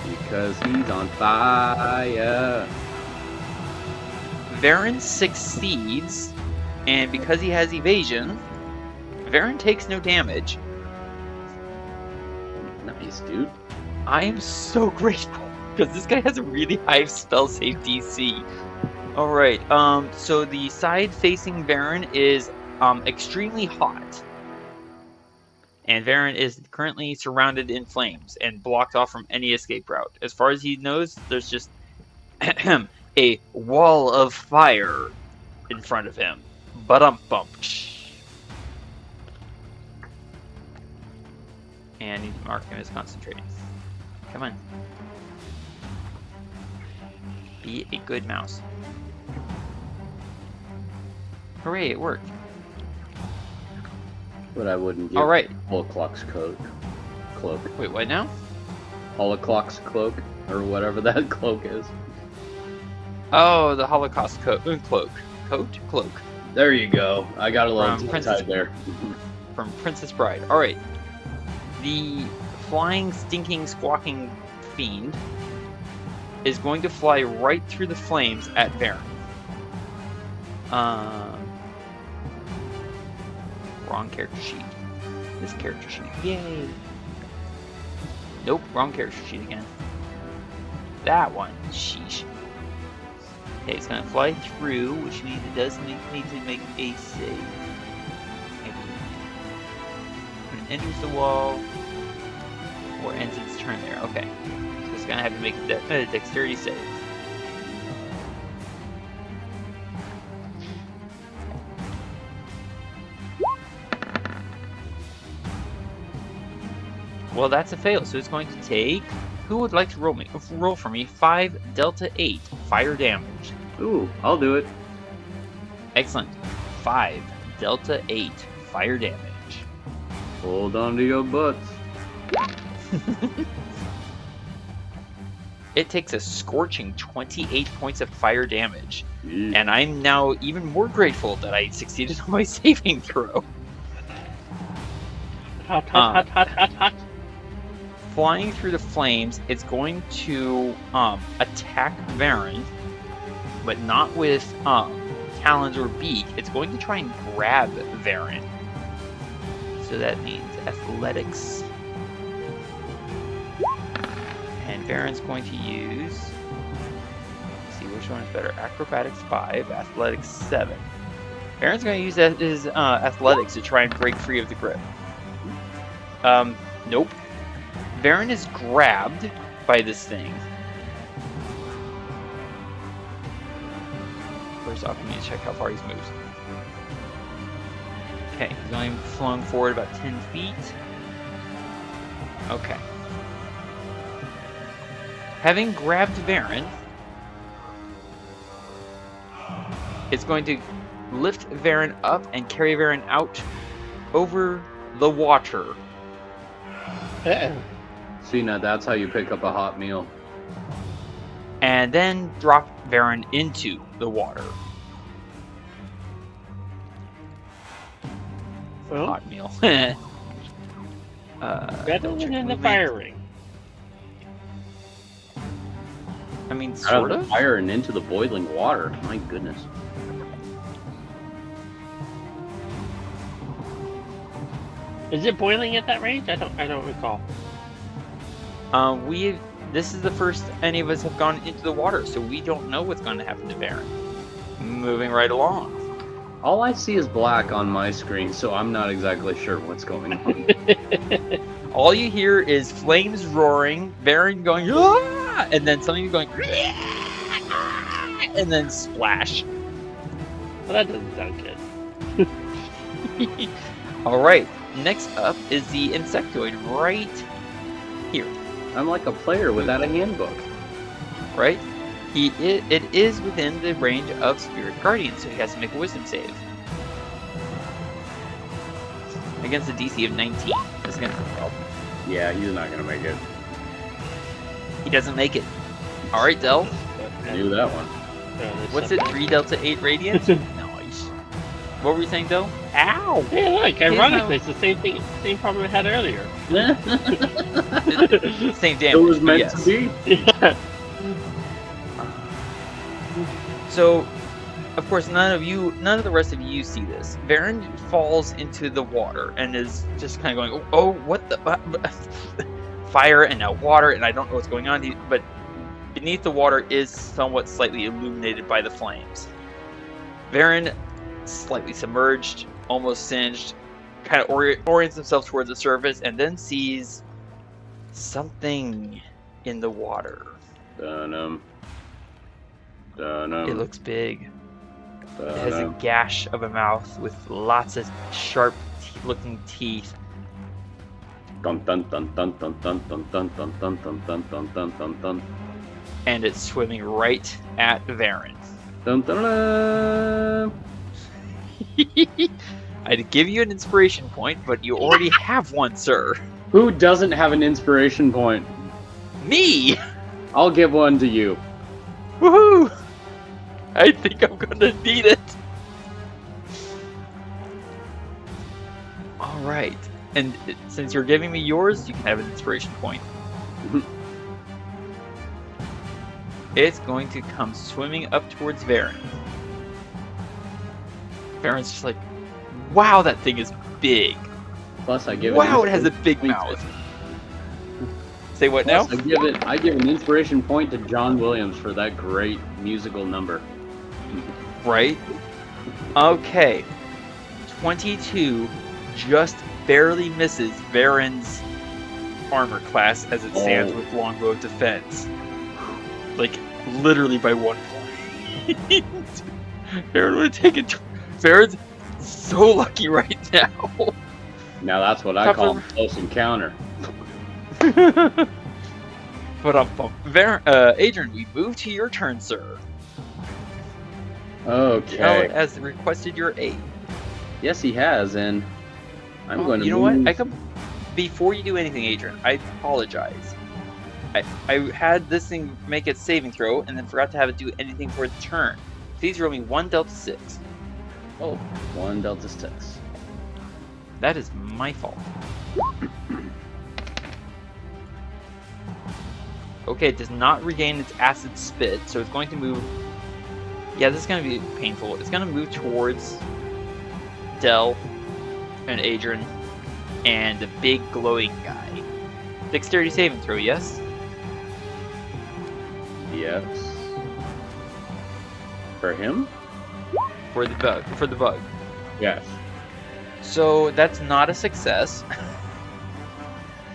Because he's on fire. Varin succeeds, and because he has evasion, Varin takes no damage. Nice, dude. I am so grateful, because this guy has a really high spell save DC. Alright, so the side facing Varin is extremely hot. And Varin is currently surrounded in flames and blocked off from any escape route. As far as he knows, there's just a wall of fire in front of him. Ba-dum-bump. And And I need to mark him as concentrating. Come on. Be a good mouse. Hooray, it worked. But I wouldn't give Alright. Holoclock's cloak. Wait, what now? Holoclock's cloak, or whatever that cloak is. Oh, the Holocaust cloak. Cloak. There you go. I got a little From tongue-tied there. From Princess Bride. Alright. The flying, stinking, squawking fiend is going to fly right through the flames at Varin. Wrong character sheet. This character sheet. Yay! Nope, wrong character sheet again. That one. Sheesh. Okay, it's gonna fly through, which means it does need to make a save. When it enters the wall, or ends its turn there. Okay. So it's gonna have to make a dexterity save. Well, that's a fail, so it's going to take... Who would like to roll for me 5 Delta 8 fire damage? Ooh, I'll do it. Excellent. 5 Delta 8 fire damage. Hold on to your butts. It takes a scorching 28 points of fire damage. Yeah. And I'm now even more grateful that I succeeded on my saving throw. Hot. Flying through the flames, it's going to attack Varin, but not with talons or beak. It's going to try and grab Varin. So that means athletics. And Varin's going to use... Let's see which one is better. Acrobatics 5, athletics 7. Varin's going to use his athletics to try and break free of the grip. Nope. Varin is grabbed by this thing. First off, we need to check how far he's moved. Okay, he's only flung forward about 10 feet. Okay. Having grabbed Varin, it's going to lift Varin up and carry Varin out over the water. See, now that's how you pick up a hot meal. And then drop Varin into the water. Well, Hot meal. better than in the fire ring. I mean, Out sort of the of. fire and into the boiling water. My goodness. Is it boiling at that range? I don't recall. This is the first any of us have gone into the water, so we don't know what's going to happen to Varin. Moving right along. All I see is black on my screen, so I'm not exactly sure what's going on. All you hear is flames roaring, Varin going, "Ah!" and then something going, "Ah!" and then splash. Well, that doesn't sound good. All right, next up is the insectoid right here. I'm like a player without a handbook. Right? It is within the range of Spirit Guardian, so he has to make a Wisdom save. Against a DC of 19. That's gonna be a problem. Yeah, he's not gonna make it. He doesn't make it. Alright, Del. Knew that one. What's it? 3 Delta 8 Radiant? Nice. What were you saying, Del? Ow! Hey, look, ironically, it's the same thing, same problem I had earlier. Same damage. It was meant yes. to be. Yeah. So, of course, none of the rest of you see this. Varin falls into the water and is just kind of going, oh, what the... Fire and now water, and I don't know what's going on. But beneath the water is somewhat slightly illuminated by the flames. Varin, slightly submerged, almost singed, kind of orients himself towards the surface, and then sees something in the water. Dun-um. It looks big. It has a gash of a mouth with lots of sharp looking teeth. Dun dun dun dun dun dun dun dun dun dun dun dun dun dun dun dun. And it's swimming right at Varin. Dun dun dun. I'd give you an inspiration point, but you already have one, sir. Who doesn't have an inspiration point? Me! I'll give one to you. Woohoo! I think I'm gonna need it. Alright. And since you're giving me yours, you can have an inspiration point. It's going to come swimming up towards Varin. Varin's just like, wow, that thing is big. Plus, I give it. Wow, it has a big mouth. Say what now? I give an inspiration point to John Williams for that great musical number. Right? Okay. 22 just barely misses Varin's armor class as it stands with longbow of defense. Like, literally by 1 point. Varin would have taken... Varin's so lucky right now. Now that's what I call a close encounter. But Adran, we move to your turn, sir. Okay. Cal has requested your aid. Yes, he has, and I'm going to. You know what? Before you do anything, Adran, I apologize. I had this thing make its saving throw, and then forgot to have it do anything for its turn. Please roll me 1 Delta 6. Oh, 1 Delta 6. That is my fault. Okay, it does not regain its acid spit, so it's going to move... Yeah, this is going to be painful. It's going to move towards Del and Adran and the big glowing guy. Dexterity saving throw, yes? Yes. For him? For the bug. Yes. So that's not a success.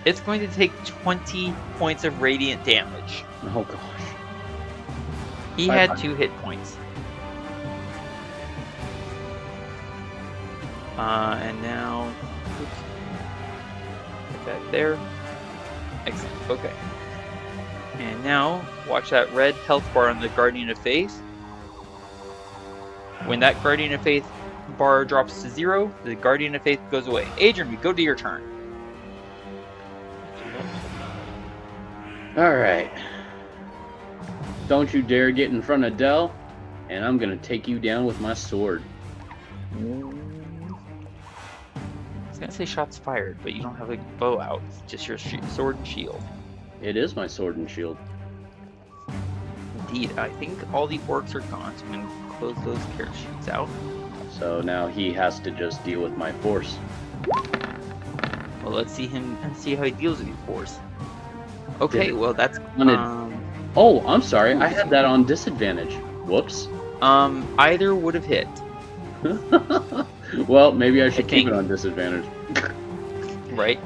It's going to take 20 points of radiant damage. Oh gosh. He had 2 hit points. And now... Oops. Put that there. Excellent. Okay. And now, watch that red health bar on the Guardian of Faith. When that Guardian of Faith bar drops to 0, the Guardian of Faith goes away. Adran, we go to your turn. Alright. Don't you dare get in front of Del, and I'm gonna take you down with my sword. I was gonna say shots fired, but you don't have a bow out. It's just your sword and shield. It is my sword and shield. Indeed, I think all the orcs are gone, so I'm gonna close those character sheets out. So now he has to just deal with my force. Well, let's see how he deals with your force. Okay, well that's Oh, I'm sorry. I had that on disadvantage. Whoops. Either would have hit. Well, maybe I should keep it on disadvantage. Right.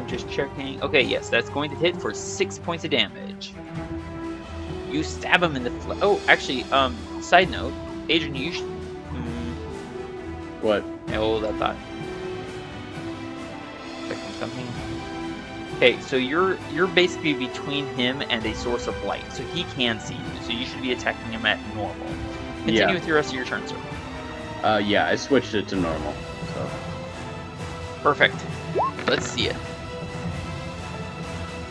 Just checking. Okay, yes, that's going to hit for 6 points of damage. You stab him in the Oh, actually, side note, Adran, you should... What? Oh, that thought. Checking something. Okay, so you're basically between him and a source of light, so he can see you. So you should be attacking him at normal. Continue with the rest of your turn, sir. Yeah, I switched it to normal. So. Perfect. Let's see it.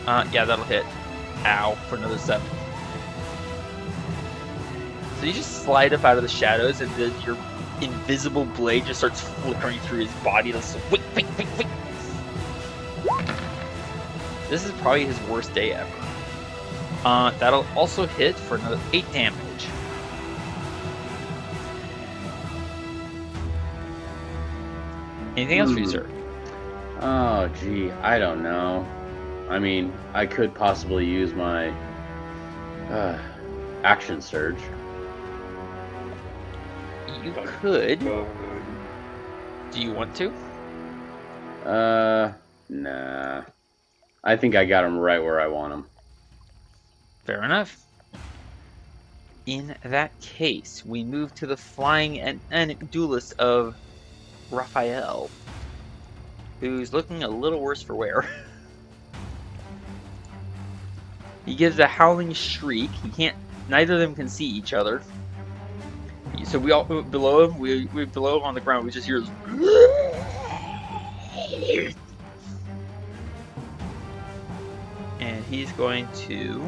Yeah, that'll hit. Ow, for another 7. So you just slide up out of the shadows, and then your invisible blade just starts flickering through his body. This is probably his worst day ever. That'll also hit for another 8 damage. Anything else for you, sir? Oh, gee, I don't know. I mean, I could possibly use my action surge. You could. Do you want to? Nah. I think I got him right where I want him. Fair enough. In that case, we move to the flying and duelist of Raphael. who's looking a little worse for wear. He gives a howling shriek. Neither of them can see each other. So we all below him. We below him on the ground. We just hear this. And he's going to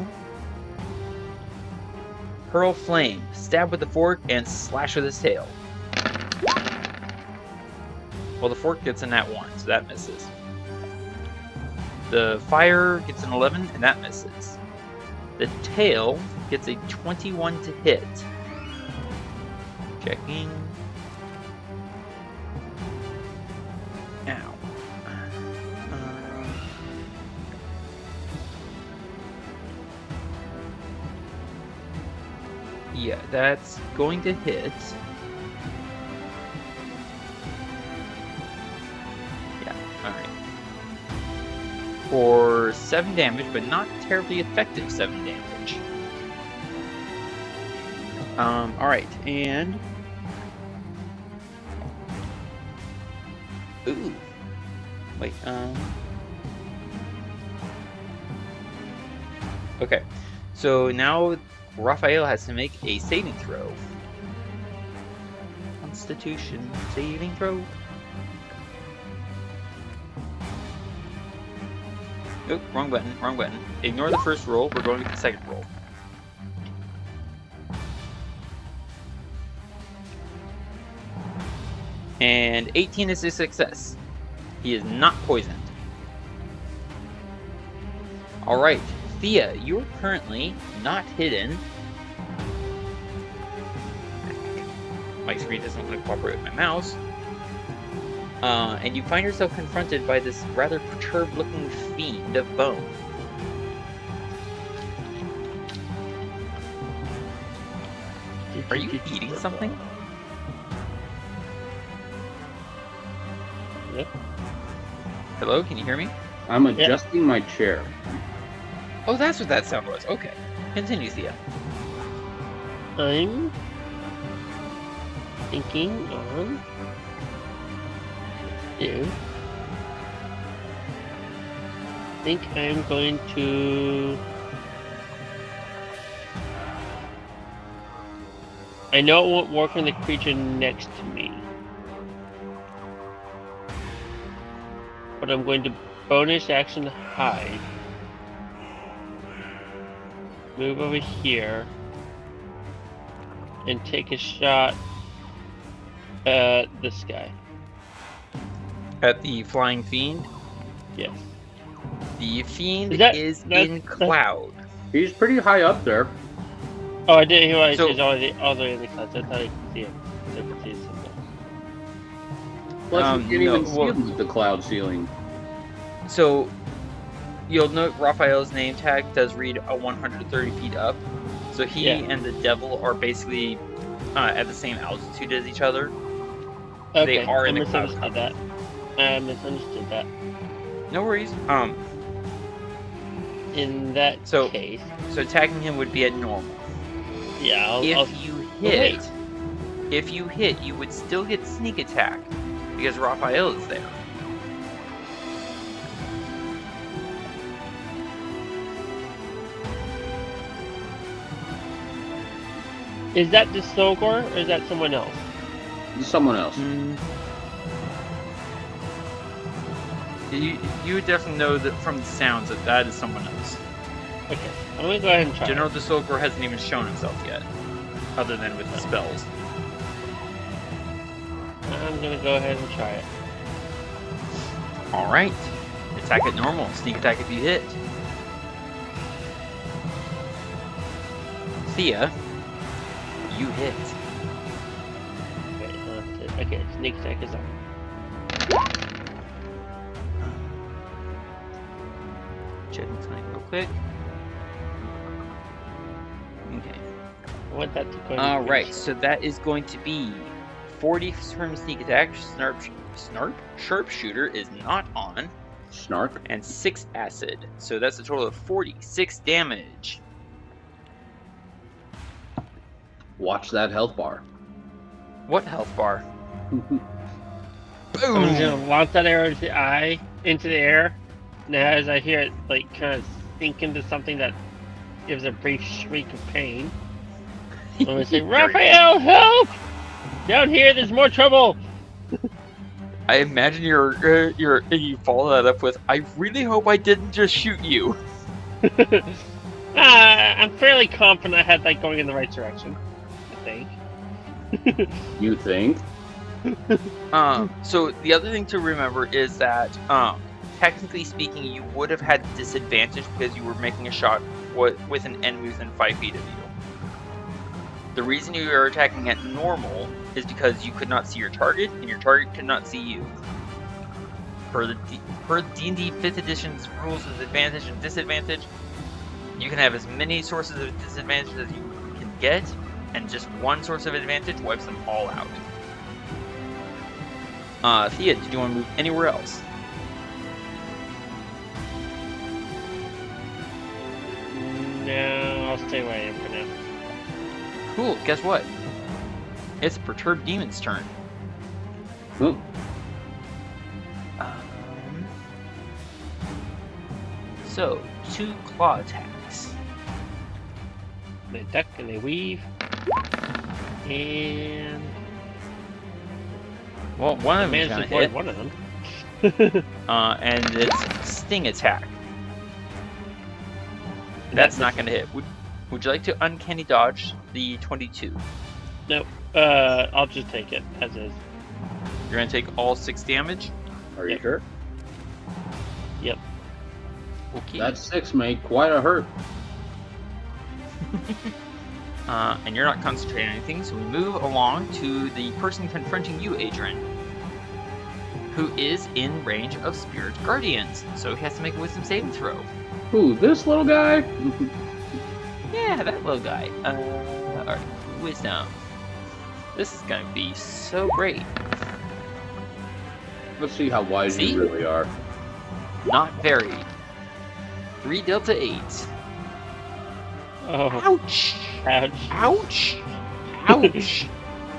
hurl flame, stab with the fork, and slash with his tail. Well, the fork gets a nat 1, so that misses. The fire gets an 11, and that misses. The tail gets a 21 to hit. Checking. Ow. Yeah, that's going to hit. Yeah, alright. For 7 damage, but not terribly effective 7 damage. Alright, and... Ooh. Wait, Okay, so now Raphael has to make a saving throw. Constitution saving throw. Oh, wrong button, wrong button. Ignore the first roll, we're going with the second roll. And 18 is a success. He is not poisoned. Alright, Thía, you're currently not hidden. My screen doesn't want to cooperate with my mouse. And you find yourself confronted by this rather perturbed looking fiend of bone. Are you eating something? Yep. Hello, can you hear me? I'm adjusting my chair. Oh, that's what that sound was. Okay. Continue, Thía. I'm thinking on you. I think I'm going to... I know it won't work on the creature next to me. But I'm going to bonus action hide. Move over here. And take a shot at this guy. At the flying fiend? Yes. The fiend is that- in cloud. He's pretty high up there. Oh, I didn't realize So- he's all the way in the clouds. I thought I could see him. I could see his symbol. Plus, you can't no, even see well- him with the cloud ceiling. So, you'll note Raphael's name tag does read a 130 feet up. So he and the devil are basically at the same altitude as each other. Okay, They are in I the cloud misunderstood that. I misunderstood that. No worries. In that So- case, So attacking him would be at normal. yeah, I'll If you hit, you would still get sneak attack because Raphael is there. Is that the Sogor or is that someone else? Someone else. You would definitely know that from the sounds that is someone else. Okay, I'm gonna go ahead and try. General DeSolgor hasn't even shown himself yet, other than with the spells. I'm gonna go ahead and try it. Alright. Attack at normal. Sneak attack if you hit. Thía, you hit. Okay, sneak attack is on. Checking something real quick. Okay. I want that to go. Alright, so that is going to be 40 from sneak attack. Sharpshooter is not on. Snark. And 6 acid. So that's a total of 46 damage. Watch that health bar. What health bar? I'm just Boom! gonna launch that arrow into the air. Now, as I hear it, like, kind of sink into something that gives a brief shriek of pain, I'm gonna say, "Raphael, help! Down here, there's more trouble." I imagine you follow that up with, "I really hope I didn't just shoot you." I'm fairly confident I had that going in the right direction. I think. You think? So the other thing to remember is that, technically speaking, you would have had disadvantage because you were making a shot with an enemy within 5 feet of you. The reason you are attacking at normal is because you could not see your target, and your target could not see you. Per D&D 5th edition's rules of advantage and disadvantage, you can have as many sources of disadvantage as you can get, and just one source of advantage wipes them all out. Thía, did you want to move anywhere else? No, I'll stay where I am for now. Cool, guess what? It's Perturbed Demon's turn. Oh, So, 2 claw attacks. They duck and they weave. And Well, one I of them is managed going to to avoid hit. one of them. And it's Sting attack. That's not going to hit. Would you like to uncanny dodge the 22? Nope. I'll just take it as is. You're going to take all 6 damage? are you Yep. sure? Yep. Okay. That 6 made quite a hurt. And you're not concentrating on anything, so we move along to the person confronting you, Adran, who is in range of Spirit Guardians, so he has to make a Wisdom saving throw. Who, this little guy? Yeah, that little guy. Alright, Wisdom. This is gonna be so great. Let's see how wise See? you really are. Not very. 3 Delta 8. Oh, Ouch! ouch. Ouch! Ouch!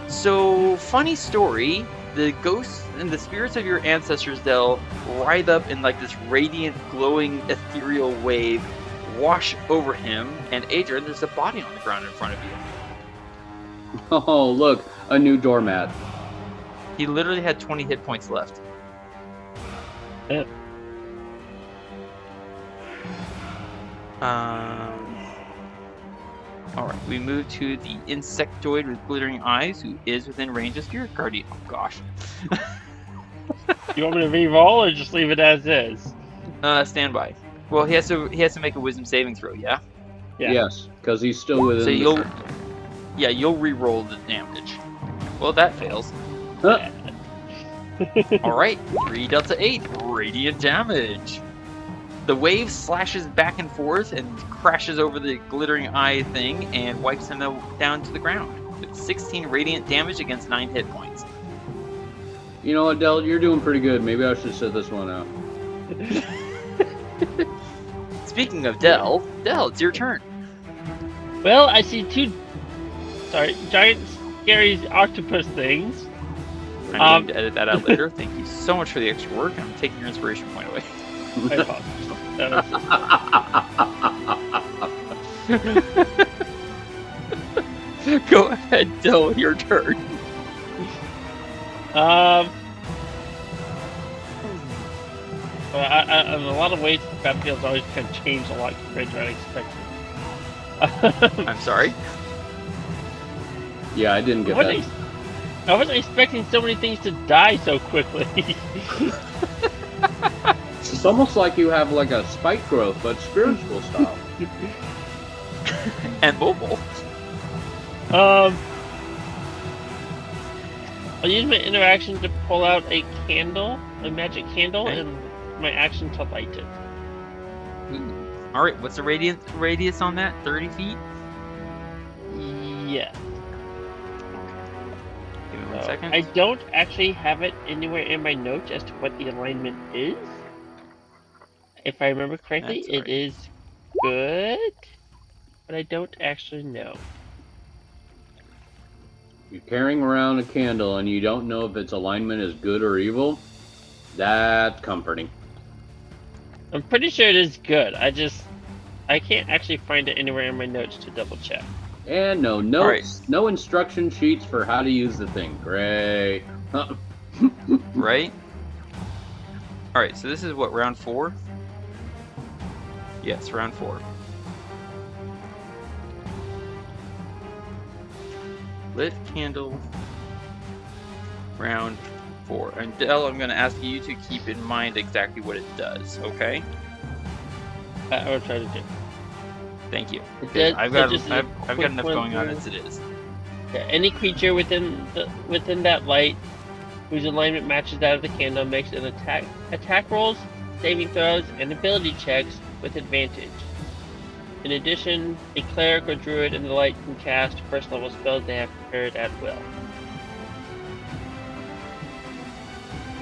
So, funny story, the ghosts and the spirits of your ancestors, they'll writhe up in like this radiant, glowing, ethereal wave, wash over him, and Adran, there's a body on the ground in front of you. Oh, look, a new doormat. He literally had 20 hit points left. Yep. Alright, we move to the insectoid with glittering eyes, who is within range of Spirit Guardian. Oh gosh. You want me to re-roll or just leave it as is? Stand by. Well, he has to make a Wisdom saving throw, yeah? Yeah. Yes, because he's still within So the you'll re-roll the damage. Well, that fails. Huh? Alright, 3 Delta 8, radiant damage. The wave slashes back and forth and crashes over the glittering eye thing and wipes him down to the ground with 16 radiant damage against 9 hit points. You know what, Del, you're doing pretty good. Maybe I should sit this one out. Speaking of Del, it's your turn. Well, I see 2 giant scary octopus things. I'm going to edit that out later. Thank you so much for the extra work. I'm taking your inspiration point away. I apologize. That was Go ahead, Del, your turn. Well, in a lot of ways, the battlefield's always kind of changed a lot compared to what I expected. I'm sorry. Yeah, I didn't get that. I wasn't expecting so many things to die so quickly. It's almost like you have like a spike growth, but spiritual style. And mobile. I'll use my interaction to pull out a candle, a magic candle, Okay. and my action to light it. Alright, what's the radius on that? 30 feet? Yeah. Give me 1 second. I don't actually have it anywhere in my notes as to what the alignment is. If I remember correctly, That's it alright. is good, but I don't actually know. you're carrying around a candle and you don't know if its alignment is good or evil, that's comforting. I'm pretty sure it is good. I can't actually find it anywhere in my notes to double check. And no notes, no instruction sheets for how to use the thing. Great. Right? Alright, so this is what, round 4? Yes, round 4. Lit candle, round 4. And Del, I'm going to ask you to keep in mind exactly what it does, okay? I will try to do. Thank you. Does, I've got enough going on as it is. Yeah, any creature within that light whose alignment matches that of the candle makes an attack rolls, saving throws, and ability checks with advantage. In addition, a cleric or druid in the light can cast first level spells they have prepared at will.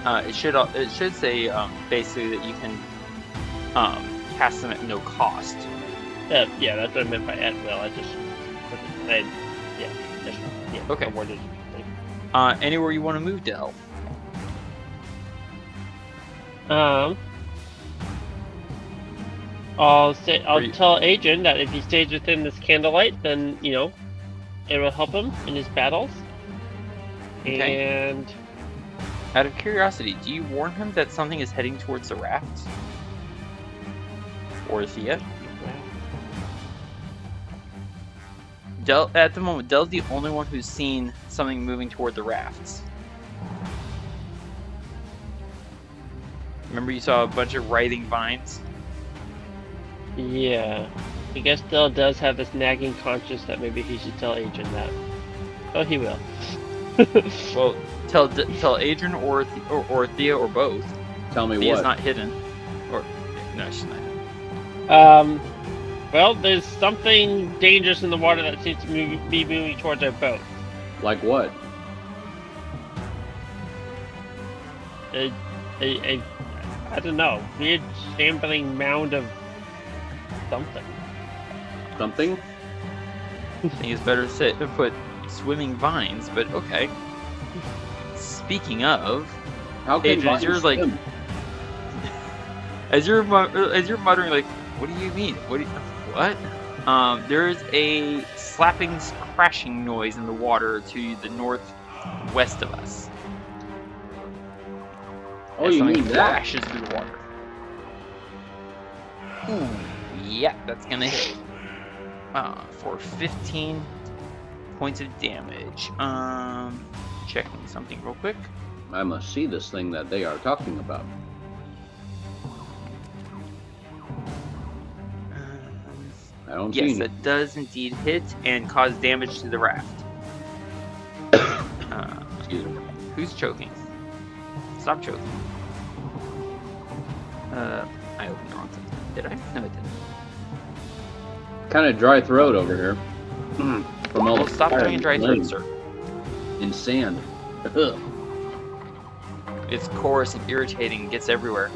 It should say basically that you can cast them at no cost. Yeah, that's what I meant by at will. Okay. Anywhere you want to move, Del? I'll tell Adran that if he stays within this candlelight, then it will help him in his battles. Okay. And Out of curiosity, do you warn him that something is heading towards the rafts? Or Thía? At the moment, Del's the only one who's seen something moving toward the rafts. Remember you saw a bunch of writhing vines? yeah, I guess Del does have this nagging conscience that maybe he should tell Adran that. Oh, he will. Well, tell Adran or Thía or both. Tell me Thea's what. not hidden. Or no, she's not hidden. Well, there's something dangerous in the water that seems to be moving towards our boat. Like what? I don't know. Weird shambling mound of something. Something? I think it's better to put swimming vines, but okay. Speaking of, How can Adran, as you're like, swim? as you're muttering like, what do you mean? What? There is a slapping, crashing noise in the water to the northwest of us. Oh, As you something mean that? crashes through the water. Ooh, yeah, that's gonna hit. For 15 points of damage. Checking something real quick. I must see this thing that they are talking about. I don't see Yes, any. it does indeed hit and cause damage to the raft. Excuse me. Who's choking? Stop choking. I opened the wrong thing. Did I? No, I didn't. Kind of dry throat over here. From all Well, the stop fire doing a dry and throat, flame sir. in sand. It's coarse and irritating and gets everywhere.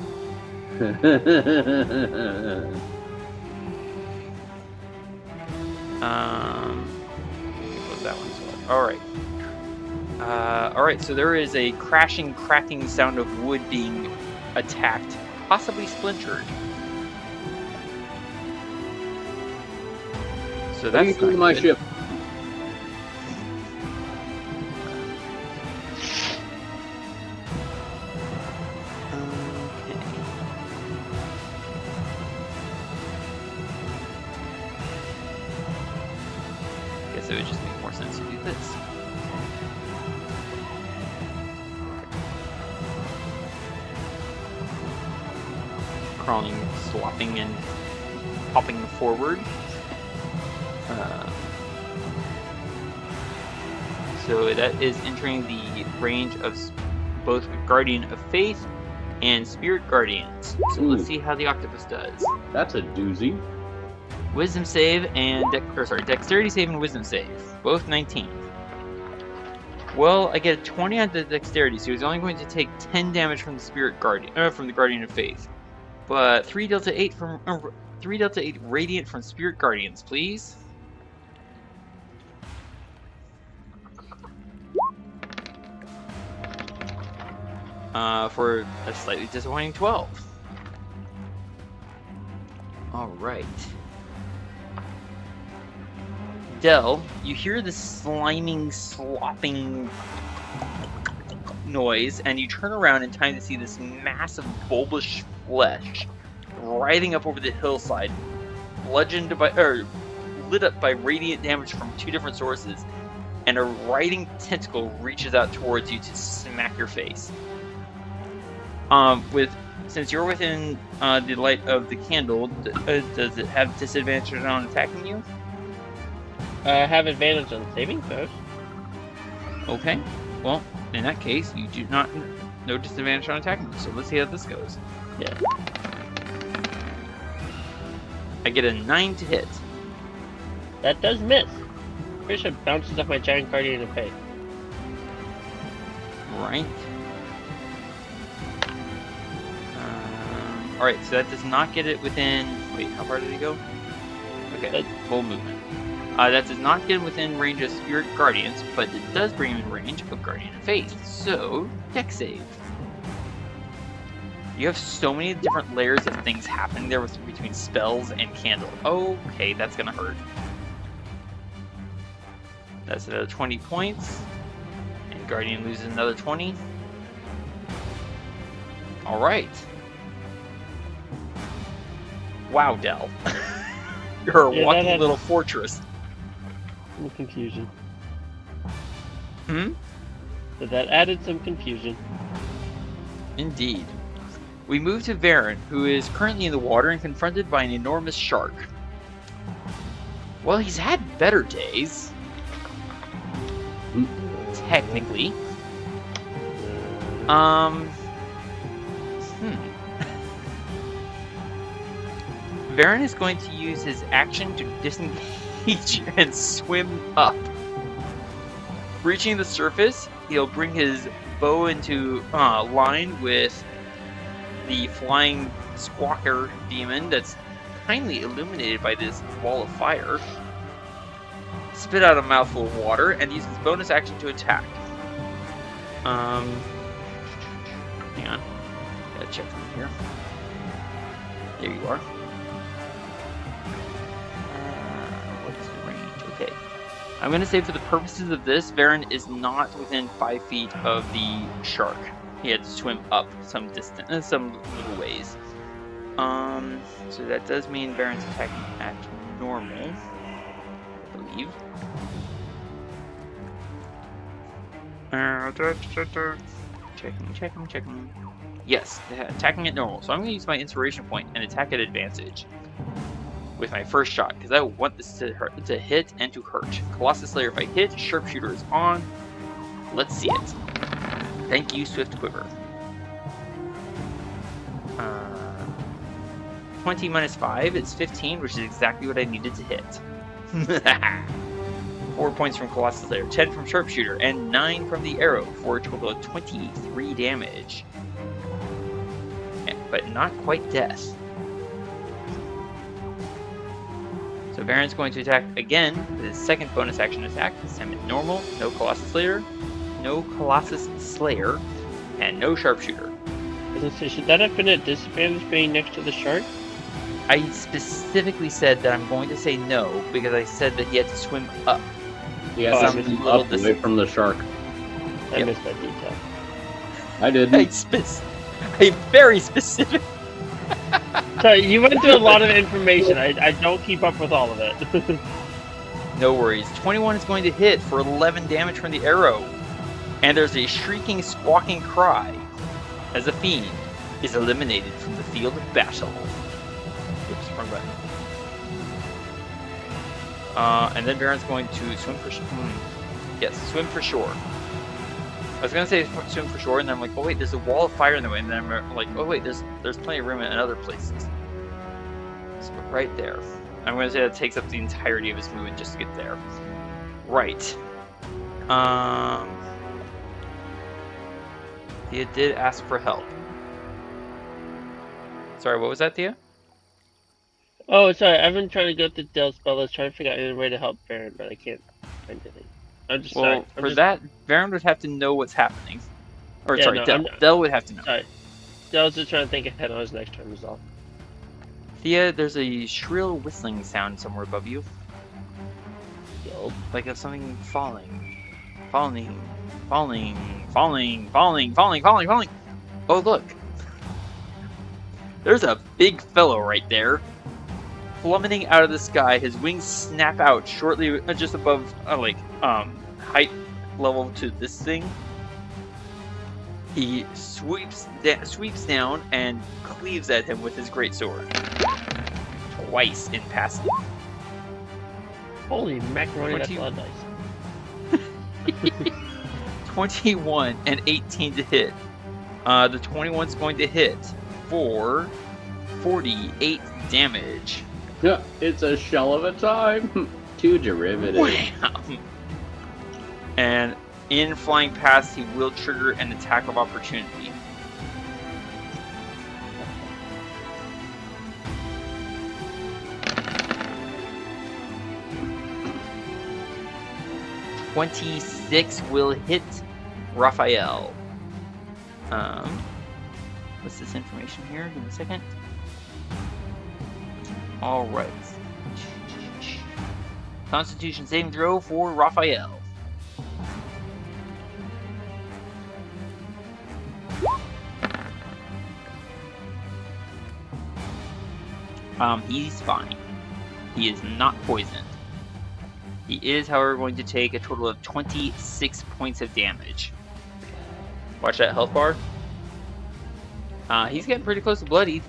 Close that one as well. Alright. Alright, so there is a crashing, cracking sound of wood being attacked, possibly splintered. So What are you that's doing to not my good. ship? Okay. Guess it would just make more sense to do this. Crawling, swapping, and hopping forward. So that is entering the range of both Guardian of Faith and Spirit Guardians. So Ooh. let's see how the octopus does. That's a doozy. Wisdom save and Dexterity save and Wisdom save, both 19. Well, I get a 20 on the Dexterity, so he's only going to take 10 damage from the Spirit Guardian, from the Guardian of Faith. But 3 Delta 8 from 3 Delta 8 Radiant from Spirit Guardians, please. for a slightly disappointing 12. Alright. Dell, you hear the sliming, slopping noise, and you turn around in time to see this massive bulbous flesh writhing up over the hillside, lit up by radiant damage from 2 different sources, and a writhing tentacle reaches out towards you to smack your face. Since you're within the light of the candle, does it have disadvantage on attacking you? I have advantage on saving throws. Okay. Well, in that case, you do not no disadvantage on attacking you. So let's see how this goes. Yeah. I get a 9 to hit. That does miss. Pretty sure it bounces off my giant guardian of faith. Right. Alright, so that does not get it within... Wait, how far did he go? Okay, full movement. That does not get him within range of Spirit Guardians, but it does bring him in range of Guardian of Faith. So, Dex save. You have so many different layers of things happening there between spells and candle. Okay, that's gonna hurt. That's another 20 points. And Guardian loses another 20. Alright. Wow, Dell. You're a walking little fortress. Some confusion. Hmm? So that added some confusion. Indeed. We move to Varin, who is currently in the water and confronted by an enormous shark. Well, he's had better days. Technically. Varin is going to use his action to disengage and swim up. Reaching the surface, he'll bring his bow into line with the flying squawker demon that's kindly illuminated by this wall of fire. Spit out a mouthful of water and use his bonus action to attack. Hang on. Gotta check from here. There you are. What's the range? Okay. I'm going to say for the purposes of this, Varin is not within 5 feet of the shark. He had to swim up some distance, some little ways. So that does mean Varin's attacking at normal, I believe. Checking. Yes, attacking at normal. So I'm going to use my inspiration point and attack at advantage with my first shot, because I want this to hit and to hurt. Colossus Slayer, if I hit, Sharpshooter is on. Let's see it. Thank you, Swift Quiver. 20 minus 5 is 15, which is exactly what I needed to hit. 4 points from Colossus Slayer, 10 from Sharpshooter, and 9 from the arrow, for a total of 23 damage. But not quite death. So Varin's going to attack again with his second bonus action attack, this time at normal, no Colossus Slayer, and no Sharpshooter. Should that have been a disadvantage being next to the shark? I specifically said that I'm going to say no, because I said that he had to swim up. Yeah, up away from the shark. I missed that detail. I didn't. A very specific. Sorry, you went through a lot of information. I don't keep up with all of it. No worries. 21 is going to hit for 11 damage from the arrow. And there's a shrieking, squawking cry as a fiend is eliminated from the field of battle. Oops, wrong button. And then Varin's going to swim for shore. Yes, swim for shore. I was going to say swim for shore, and then I'm like, oh wait, there's a wall of fire in the way, and then I'm like, oh wait, there's plenty of room in other places. So right there. I'm going to say that takes up the entirety of his movement just to get there. Right. Thea did ask for help. Sorry, what was that, Thea? Oh, sorry, I've been trying to go through Dell's spell list, trying to figure out any way to help Varin, but I can't find anything. I'm just sorry. That, Varin would have to know what's happening. Or Yeah, sorry, no, Del. Del would have to know. Sorry. I was just trying to think ahead on his next turn as well. Thea, there's a shrill whistling sound somewhere above you. Yo. Like of something falling. Falling. Falling. Falling. Falling. Falling. Falling. Falling. Oh, look. There's a big fellow right there. Plummeting out of the sky. His wings snap out shortly just above, height level to this thing. He sweeps down and cleaves at him with his greatsword. Twice in passing. Holy macaroni, that's a lot of dice. 21 and 18 to hit. The 21's going to hit for 48 damage. Yeah, it's a shell of a time. 2 derivatives. Wham! And in flying past, he will trigger an attack of opportunity. $26 will hit Raphael. What's this information here? Give me a second. All right. Constitution saving throw for Raphael. He's fine. He is not poisoned. He is, however, going to take a total of 26 points of damage. Watch that health bar. He's getting pretty close to bloodied.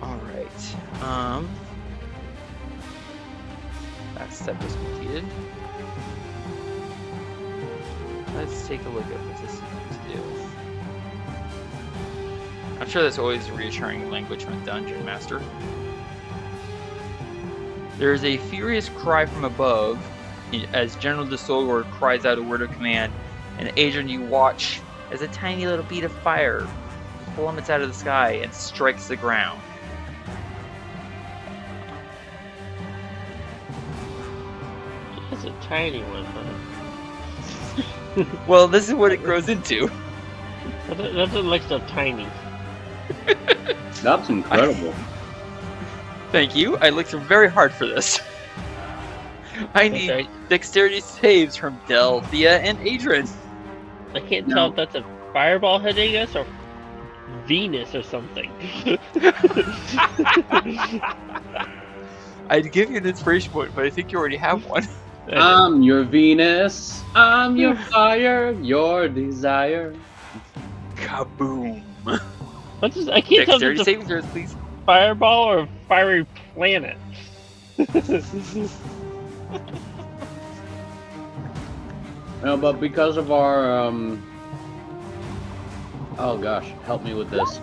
Alright. That step was completed. Let's take a look at what this is going to do. I'm sure that's always reassuring language from a dungeon master. There is a furious cry from above as General de Solor cries out a word of command, and Adran, you watch as a tiny little bead of fire plummets out of the sky and strikes the ground. It's a tiny one, huh? Well, this is what it grows into. That doesn't look so tiny. That's incredible. Thank you. I looked very hard for this. I need dexterity saves from Del, Thea, and Adran. I can't tell if that's a fireball hitting us or Venus or something. I'd give you an inspiration point, but I think you already have one. I'm your Venus. I'm your fire. Your desire. Kaboom. What's this? I can't tell if Dexterity it's saving throws, please. a fireball or a fiery planet. No, but because of our oh gosh, help me with this.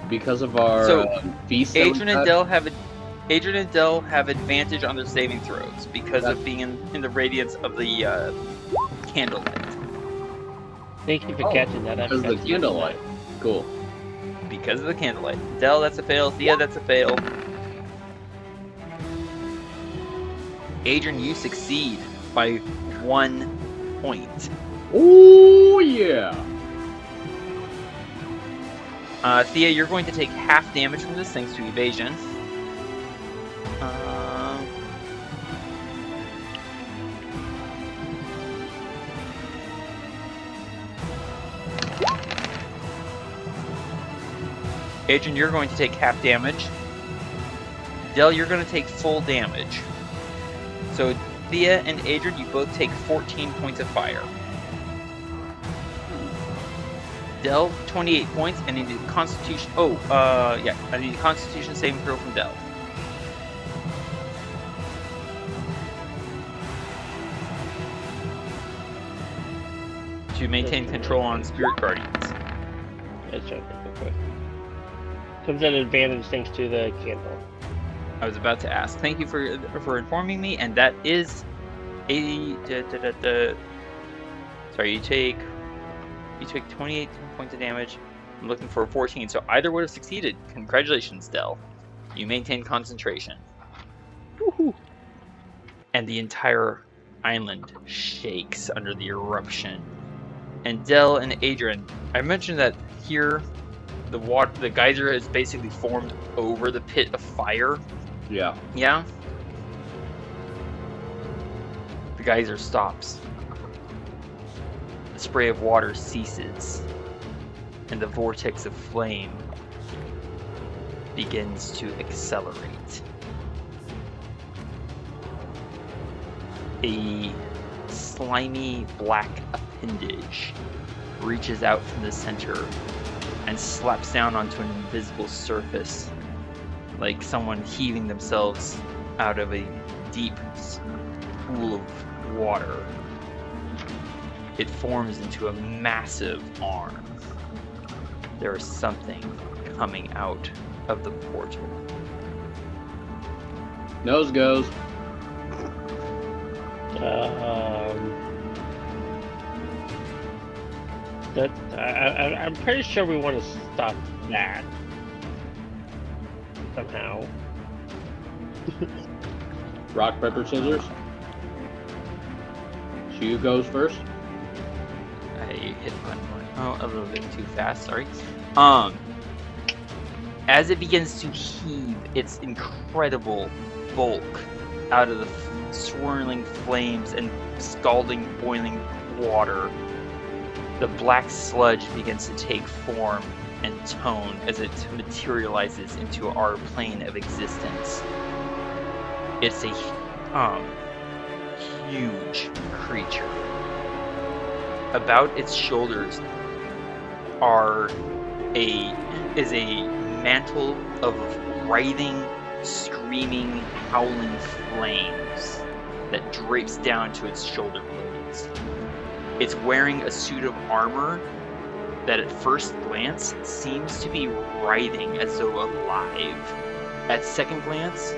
Because of our feast. Adran and Del have advantage on their saving throws because of being in the radiance of the candlelight. Thank you for catching that. Because of the candlelight. Cool. Because of the candlelight. Del, that's a fail. Thea, that's a fail. Adran, you succeed by 1 point. Oh yeah. Thea, you're going to take half damage from this thanks to evasion. Adran, you're going to take half damage. Del, you're going to take full damage. So Thea and Adran, you both take 14 points of fire. Del, 28 points, and I need a Constitution. I need a Constitution saving throw from Del. To maintain control on Spirit Guardians. Let's try to think real quick. Comes at advantage thanks to the candle. I was about to ask. Thank you for informing me, and that is a Sorry, you take 28 points of damage. I'm looking for 14, so either would have succeeded. Congratulations, Del. You maintain concentration. Woohoo! And the entire island shakes under the eruption And Del and Adran, I mentioned that here the geyser has basically formed over the pit of fire. Yeah. Yeah? The geyser stops. The spray of water ceases. And the vortex of flame begins to accelerate. A slimy black appendage reaches out from the center and slaps down onto an invisible surface, like someone heaving themselves out of a deep pool of water. It forms into a massive arm. There is something coming out of the portal. Nose goes. I'm pretty sure we want to stop that somehow. Rock, paper, scissors. She goes first. I hit button one. Oh, a little bit too fast, sorry. As it begins to heave its incredible bulk out of the swirling flames and scalding, boiling water, the black sludge begins to take form and tone as it materializes into our plane of existence. It's a huge creature. About its shoulders is a mantle of writhing, screaming, howling flames that drapes down to its shoulder blades. It's wearing a suit of armor that at first glance seems to be writhing as though alive. At second glance,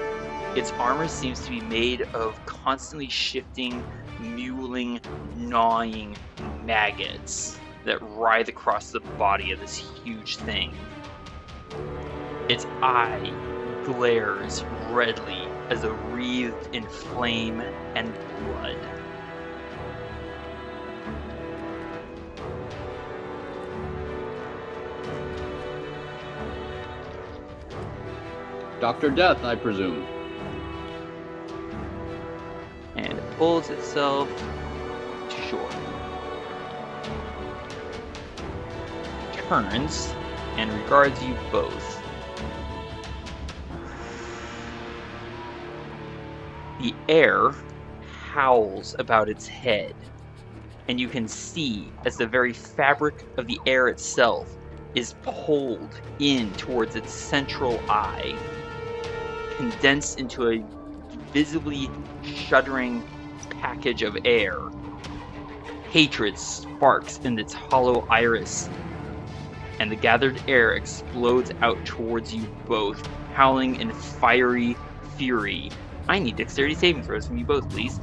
its armor seems to be made of constantly shifting, mewling, gnawing maggots that writhe across the body of this huge thing. Its eye glares redly as though wreathed in flame and blood. Dr. Death, I presume. And it pulls itself to shore. Turns and regards you both. The air howls about its head, and you can see as the very fabric of the air itself is pulled in towards its central eye, condensed into a visibly shuddering package of air. Hatred sparks in its hollow iris, and the gathered air explodes out towards you both, howling in fiery fury. I need dexterity saving throws from you both, please.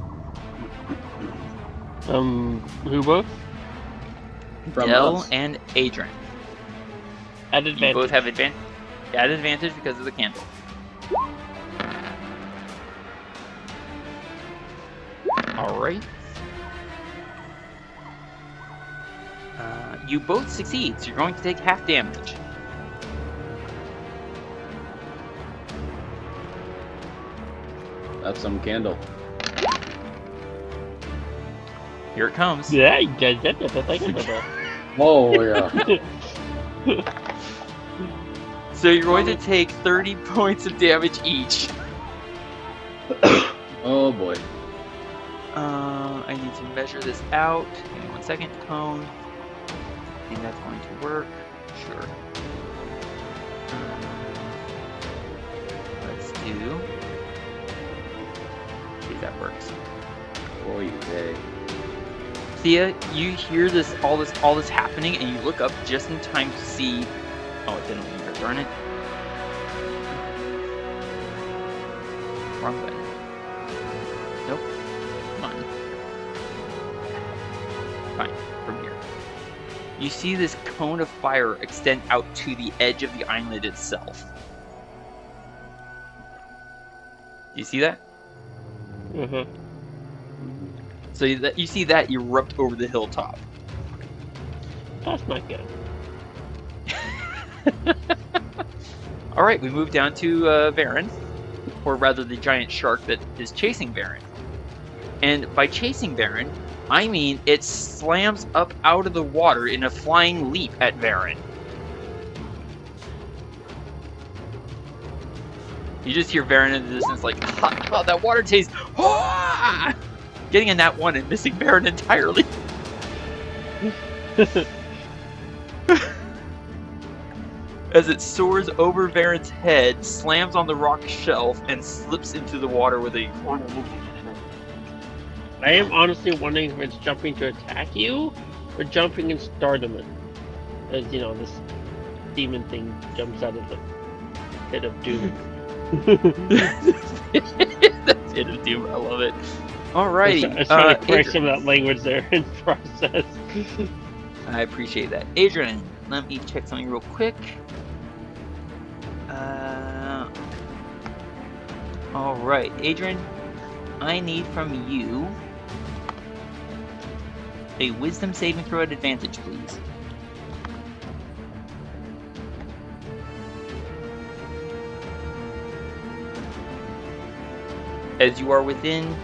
Who both? Del and Adran. At advantage. You both have added advantage because of the candle. Alright. You both succeed, so you're going to take half damage. That's some candle. Here it comes. Yeah, you guys did it. Oh, yeah. So you're going to take 30 points of damage each. Oh, boy. I need to measure this out. Give me 1 second. Cone. I think that's going to work. Sure. Let's do. See if that works. Boy, hey. Thea, you hear all this happening, and you look up just in time to see. Oh, it didn't leave it. Darn it. Wrong button. Nope. Come on. Fine. From here. You see this cone of fire extend out to the edge of the island itself. Do you see that? Mm-hmm. So you see that erupt over the hilltop. That's not good. Alright, we move down to Varin, or rather the giant shark that is chasing Varin. And by chasing Varin, I mean it slams up out of the water in a flying leap at Varin. You just hear Varin in the distance like, oh, that water taste! Ah! Getting a nat 1 and missing Varin entirely. As it soars over Varin's head, slams on the rock shelf, and slips into the water with a... I am honestly wondering if it's jumping to attack you, or jumping and stardom it. As, you know, this demon thing jumps out of the pit of doom. The pit of doom, I love it. Alrighty. I was trying to correct some of that language there in process. I appreciate that. Adran, let me check something real quick. Alright, Adran, I need from you a wisdom saving throw at advantage, please. As you are within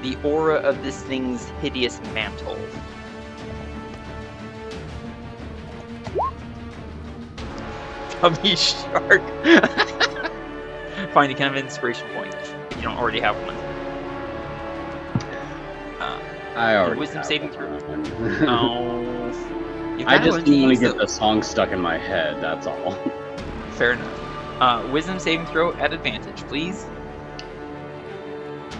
the aura of this thing's hideous mantle. Tummy shark. Find a kind of inspiration point if you don't already have one. I already wisdom have saving one. throw. Oh, I just didn't want to get the song stuck in my head, that's all. Fair enough. Wisdom saving throw at advantage, please.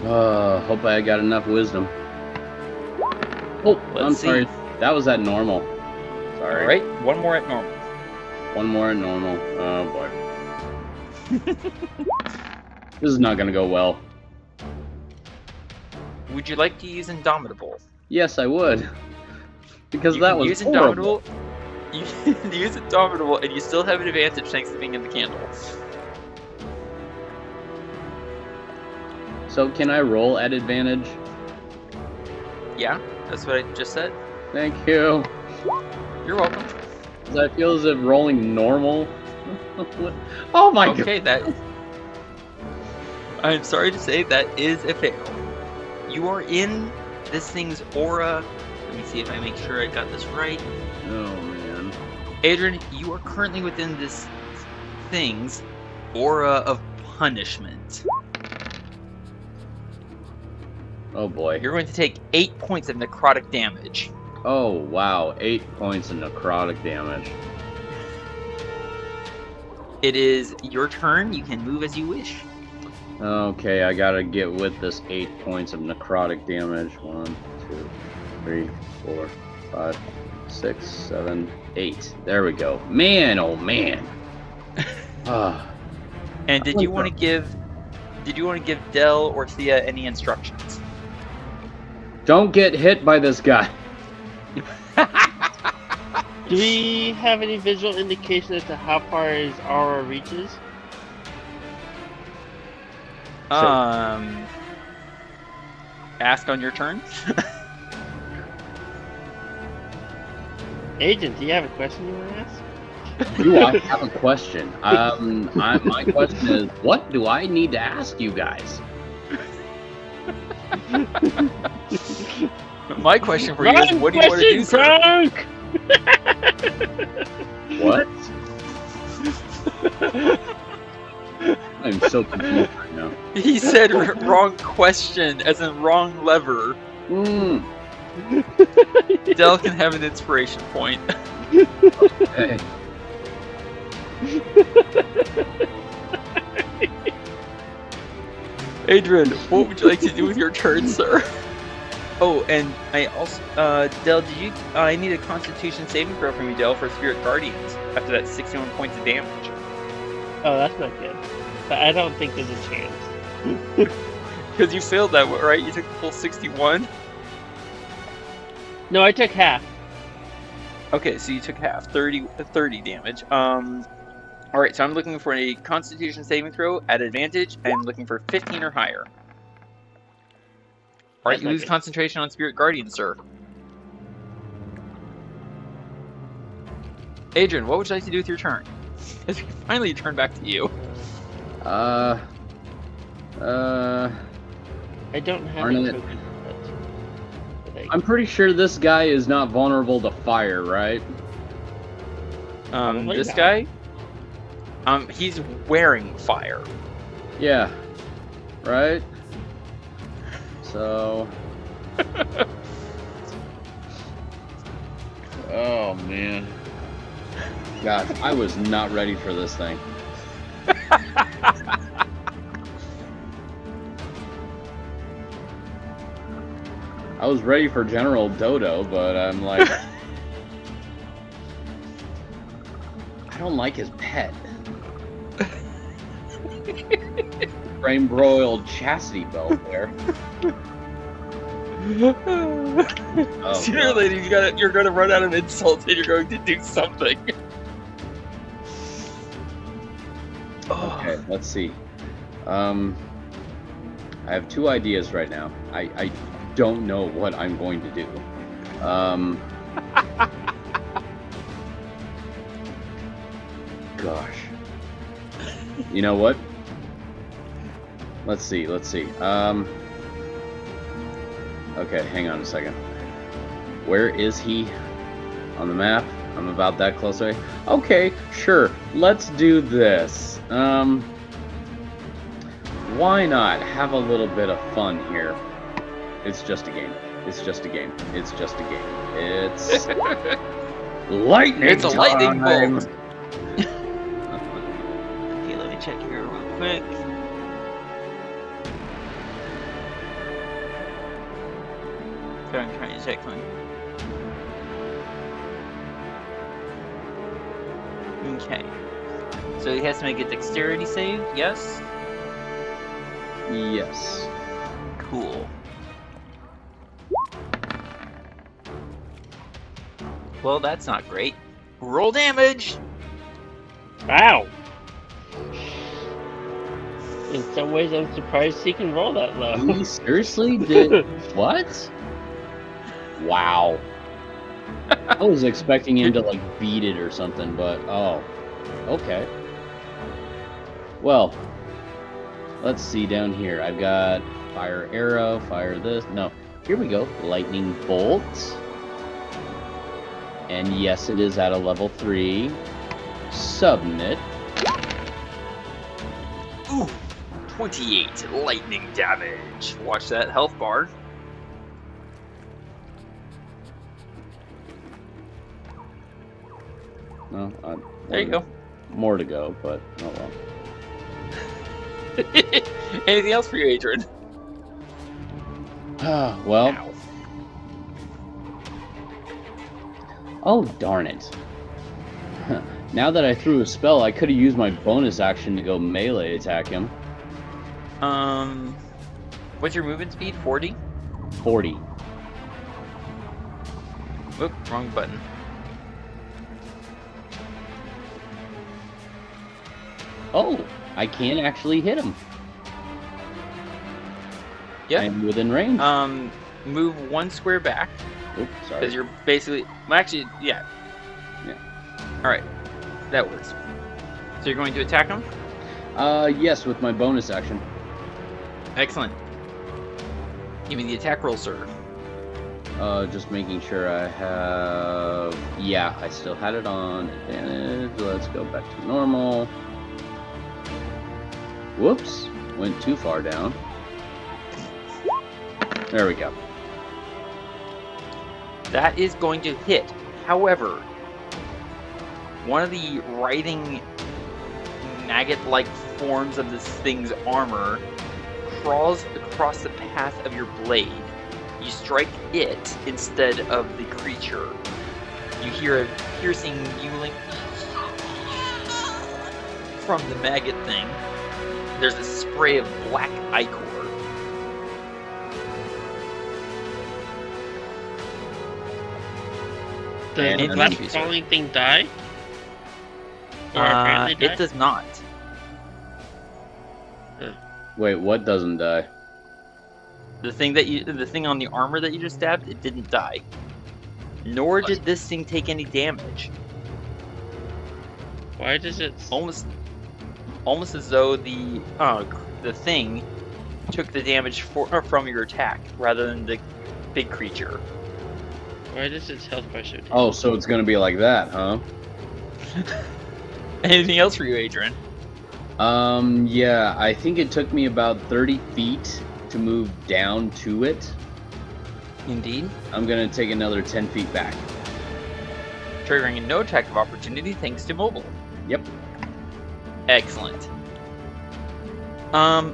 Hope I got enough wisdom. Oh, I'm sorry. That was at normal. Sorry. Alright, one more at normal. One more at normal. Oh boy. This is not gonna go well. Would you like to use Indomitable? Yes, I would. Because You that can was use horrible. Indomitable. You can use Indomitable, and you still have an advantage thanks to being in the candle. So can I roll at advantage? Yeah, that's what I just said. Thank you. You're welcome. 'Cause I feel as if rolling normal. Oh my god. Okay, that. I'm sorry to say that is a fail. You are in this thing's aura. Let me see if I make sure I got this right. Oh man. Adran, you are currently within this thing's aura of punishment. Oh boy. You're going to take 8 points of necrotic damage. Oh wow, 8 points of necrotic damage. It is your turn. You can move as you wish. Okay, I gotta get with this 8 points of necrotic damage. 1, 2, 3, 4, 5, 6, 7, 8. There we go. Man, oh man. And did you want to give Del or Thea any instructions? Don't get hit by this guy. Do we have any visual indication as to how far his aura reaches? Ask on your turn. Agent, do you have a question you want to ask? Do I have a question? My question is, what do I need to ask you guys? My question for you is, what do you want to do, sir? Drunk! What? I'm so confused right now. He said wrong question, as in wrong lever. Del can have an inspiration point. Hey. Adran, what would you like to do with your turn, sir? Oh, and I also, Del, I need a Constitution saving throw from you, Del, for Spirit Guardians, after that 61 points of damage. Oh, that's not good. But I don't think there's a chance. Because you failed that, right? You took the full 61? No, I took half. Okay, so you took half, 30 damage. Alright, so I'm looking for a Constitution saving throw at advantage. I'm looking for 15 or higher. Alright, you lose concentration on Spirit Guardian, sir. Adran, what would you like to do with your turn? As we finally turn back to you. I don't have Darn a it. token. I'm pretty sure this guy is not vulnerable to fire, right? Probably This not. guy? He's wearing fire. Yeah. Right? So... oh, man. Gosh, I was not ready for this thing. I was ready for General Dodo, but I'm like... I don't like his pet. Frame broiled chastity belt there. Oh, Sooner or God. later, you're gonna run out of insults and you're going to do something. Okay, let's see. I have two ideas right now. I don't know what I'm going to do. Gosh. You know what? Let's see. Okay, hang on a second. Where is he on the map? I'm about that close away. Okay, sure. Let's do this. Why not have a little bit of fun here? It's just a game. It's lightning. It's a lightning time. bolt. Okay, let me check here real quick. So I'm trying to check one. Okay. So he has to make a dexterity save, yes? Yes. Cool. Well, that's not great. Roll damage! Wow! In some ways, I'm surprised he can roll that low. He seriously did what? Wow. I was expecting him to like beat it or something, but oh, okay. Well, let's see down here. I've got fire arrow, fire this. No, here we go. Lightning bolt. And yes, it is at a level 3. Submit. Ooh, 28 lightning damage. Watch that health bar. No, There you go. More to go, but oh well. Anything else for you, Adran? Well. Ow. Oh, darn it. Now that I threw a spell, I could have used my bonus action to go melee attack him. What's your movement speed? 40? 40. Oop, wrong button. Oh, I can actually hit him. Yeah. I'm within range. Move one square back. Oops, sorry. Because you're basically... Well, actually, yeah. Yeah. Alright. That works. So you're going to attack him? Yes, with my bonus action. Excellent. Give me the attack roll, sir. Just making sure I have... Yeah, I still had it on advantage. Let's go back to normal. Whoops. Went too far down. There we go. That is going to hit. However, one of the writhing maggot-like forms of this thing's armor crawls across the path of your blade. You strike it instead of the creature. You hear a piercing mewling from the maggot thing. There's a spray of black ichor. Does And that enemies, falling thing die? Or apparently die? It does not. Wait, what doesn't die? The thing on the armor that you just stabbed, it didn't die. Nor did this thing take any damage. Why does it... Almost as though the thing took the damage from your attack rather than the big creature. Why does its health bar so... Oh, so it's gonna be like that, huh? Anything else for you, Adran? Yeah, I think it took me about 30 feet to move down to it. Indeed. I'm gonna take another 10 feet back. Triggering no attack of opportunity thanks to mobile. Yep. Excellent.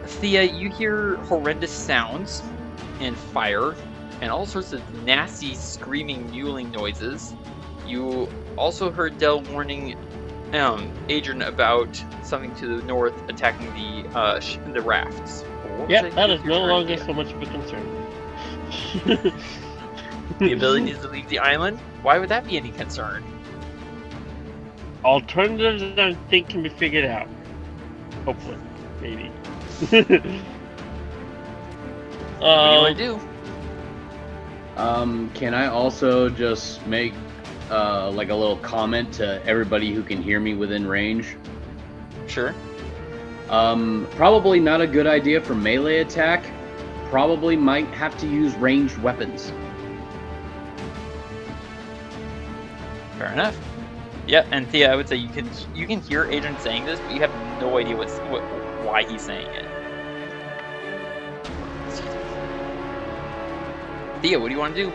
Thea, you hear horrendous sounds and fire and all sorts of nasty screaming, mewling noises. You also heard Del warning Adran about something to the north attacking the rafts. Yeah, that is no longer so much of a concern. The ability to leave the island? Why would that be any concern? Alternatives I think can be figured out. Hopefully. Maybe. What do you want to do? Can I also just make like a little comment to everybody who can hear me within range? Sure. Probably not a good idea for melee attack. Probably might have to use ranged weapons. Fair enough. Yeah, and Thea, I would say you can hear Adran saying this, but you have no idea why he's saying it. Thea, what do you want to do?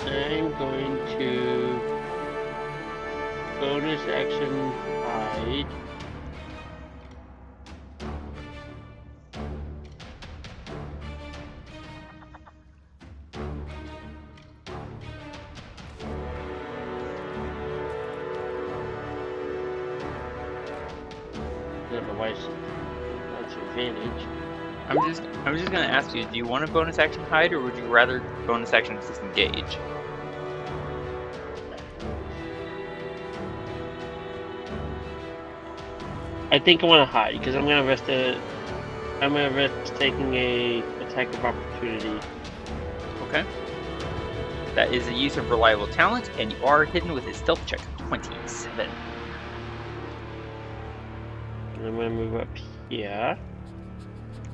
I'm going to bonus action hide. I don't know why that's advantage. I'm just gonna ask you, do you want a bonus action hide or would you rather bonus action disengage? I think I want to hide because I'm gonna risk taking a attack of opportunity. Okay. That is a use of reliable talent, and you are hidden with a stealth check of 27. And I'm gonna move up here.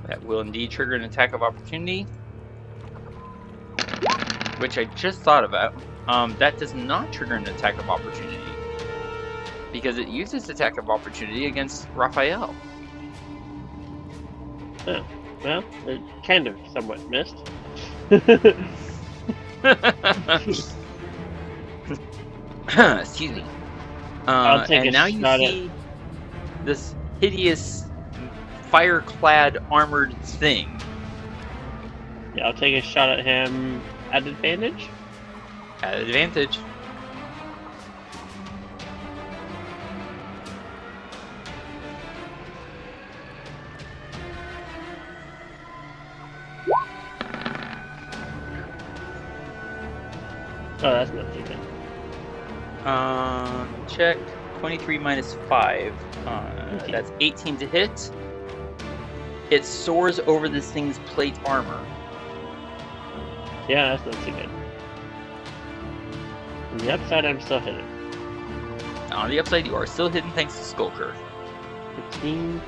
That will indeed trigger an attack of opportunity. Which I just thought about. That does not trigger an attack of opportunity. Because it uses attack of opportunity against Raphael. Oh, well, it kind of somewhat missed. Excuse me. I'll take and a now you shot see this hideous fire-clad armored thing. Yeah, I'll take a shot at him at advantage. At advantage. Oh, that's not too bad. Check. 23 minus 5. That's 18 to hit. It soars over this thing's plate armor. Yeah, that's not too good. On the upside, I'm still hidden. On the upside, you are still hidden thanks to Skulker. 15.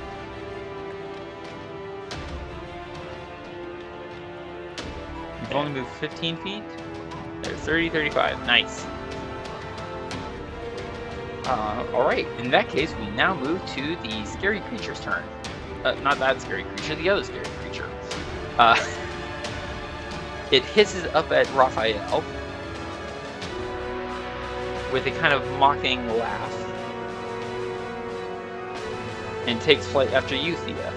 You've only moved 15 feet. There's 30, 35. Nice. Alright, in that case, we now move to the scary creature's turn. Not that scary creature, the other scary creature. It hisses up at Raphael with a kind of mocking laugh and takes flight after you, Thea.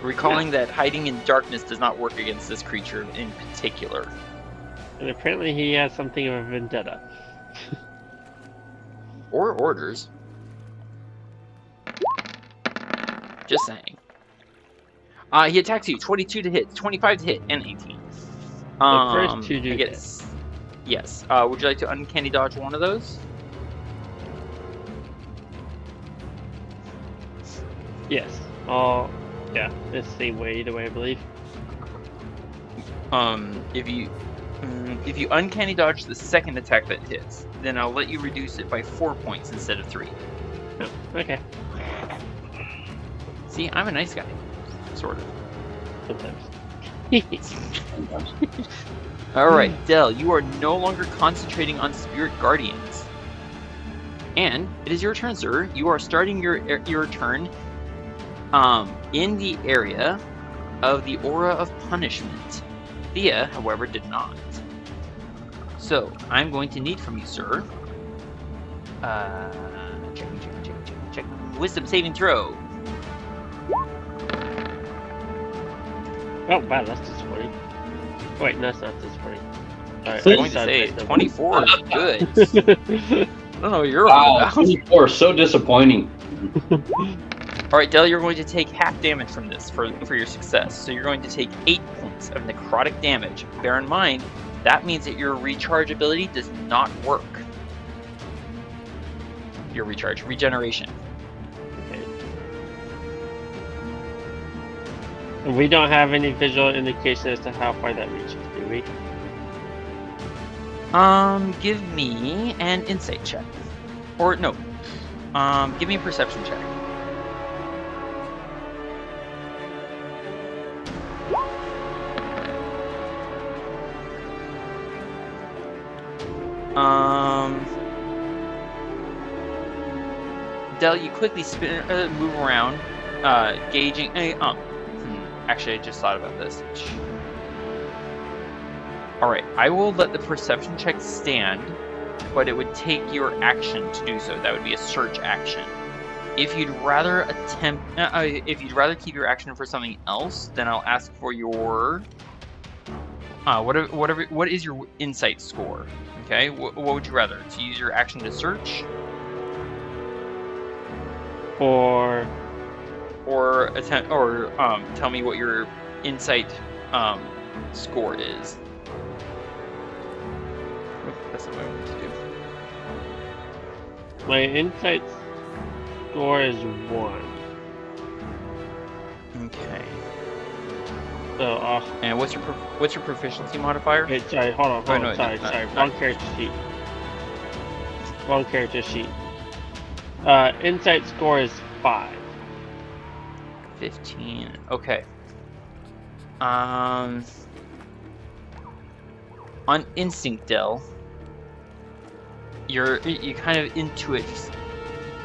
Recalling that hiding in darkness does not work against this creature in particular. And apparently he has something of a vendetta. Or orders. Just saying. He attacks you. 22 to hit, 25 to hit, and 18. The first two do I guess. Yes. Would you like to uncanny dodge one of those? Yes. Yeah, it's the same way either way, I believe. If you uncanny dodge the second attack that hits, then I'll let you reduce it by 4 points instead of 3. Oh, okay. See, I'm a nice guy. Sort of. Sometimes. Alright, Del, you are no longer concentrating on spirit guardians. And it is your turn, sir. You are starting your turn in the area of the aura of punishment. Thía, however, did not. So, I'm going to need from you, sir. Check. Wisdom saving throw. Oh, wow, that's disappointing. Wait, no, that's not disappointing. Alright, I'm going to say 24 is good. I don't know what you're on Wow, about. 24, so disappointing. Alright, Del, you're going to take half damage from this for your success. So you're going to take 8 points of necrotic damage. Bear in mind, that means that your recharge ability does not work. Your regeneration. Okay. And we don't have any visual indication as to how far that reaches, do we? Give me an insight check. Or, no. Give me a perception check. Del, you quickly move around, gauging. Actually, I just thought about this. Alright, I will let the perception check stand, but it would take your action to do so. That would be a search action. If you'd rather keep your action for something else, then I'll ask for your what is your insight score? Okay, what would you rather? To use your action to search, Or tell me what your insight score is. That's what I want to do. my insight score is 1. Okay. So And what's your proficiency modifier? wait, sorry, hold on, no, sorry. not- Wrong character sheet. Insight score is 5. 15. Okay. On instinct, Del, you kind of intuit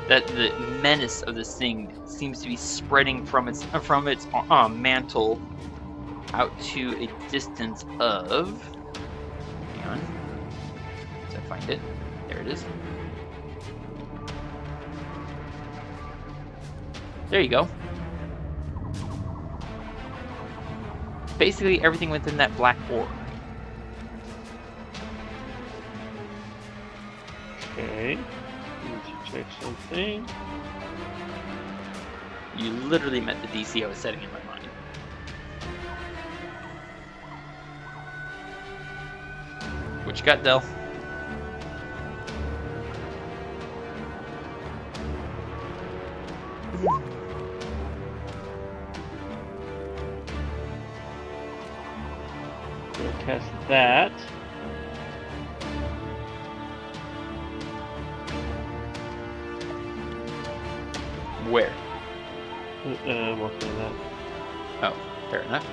that the menace of this thing seems to be spreading from its mantle out to a distance of. Hang on. Once I find it, there it is. There you go. Basically everything within that black orb. Okay. Need to check something. You literally met the DC I was setting in my mind. What you got, Del? We'll test that. Where? I'm working on that. Oh, fair enough.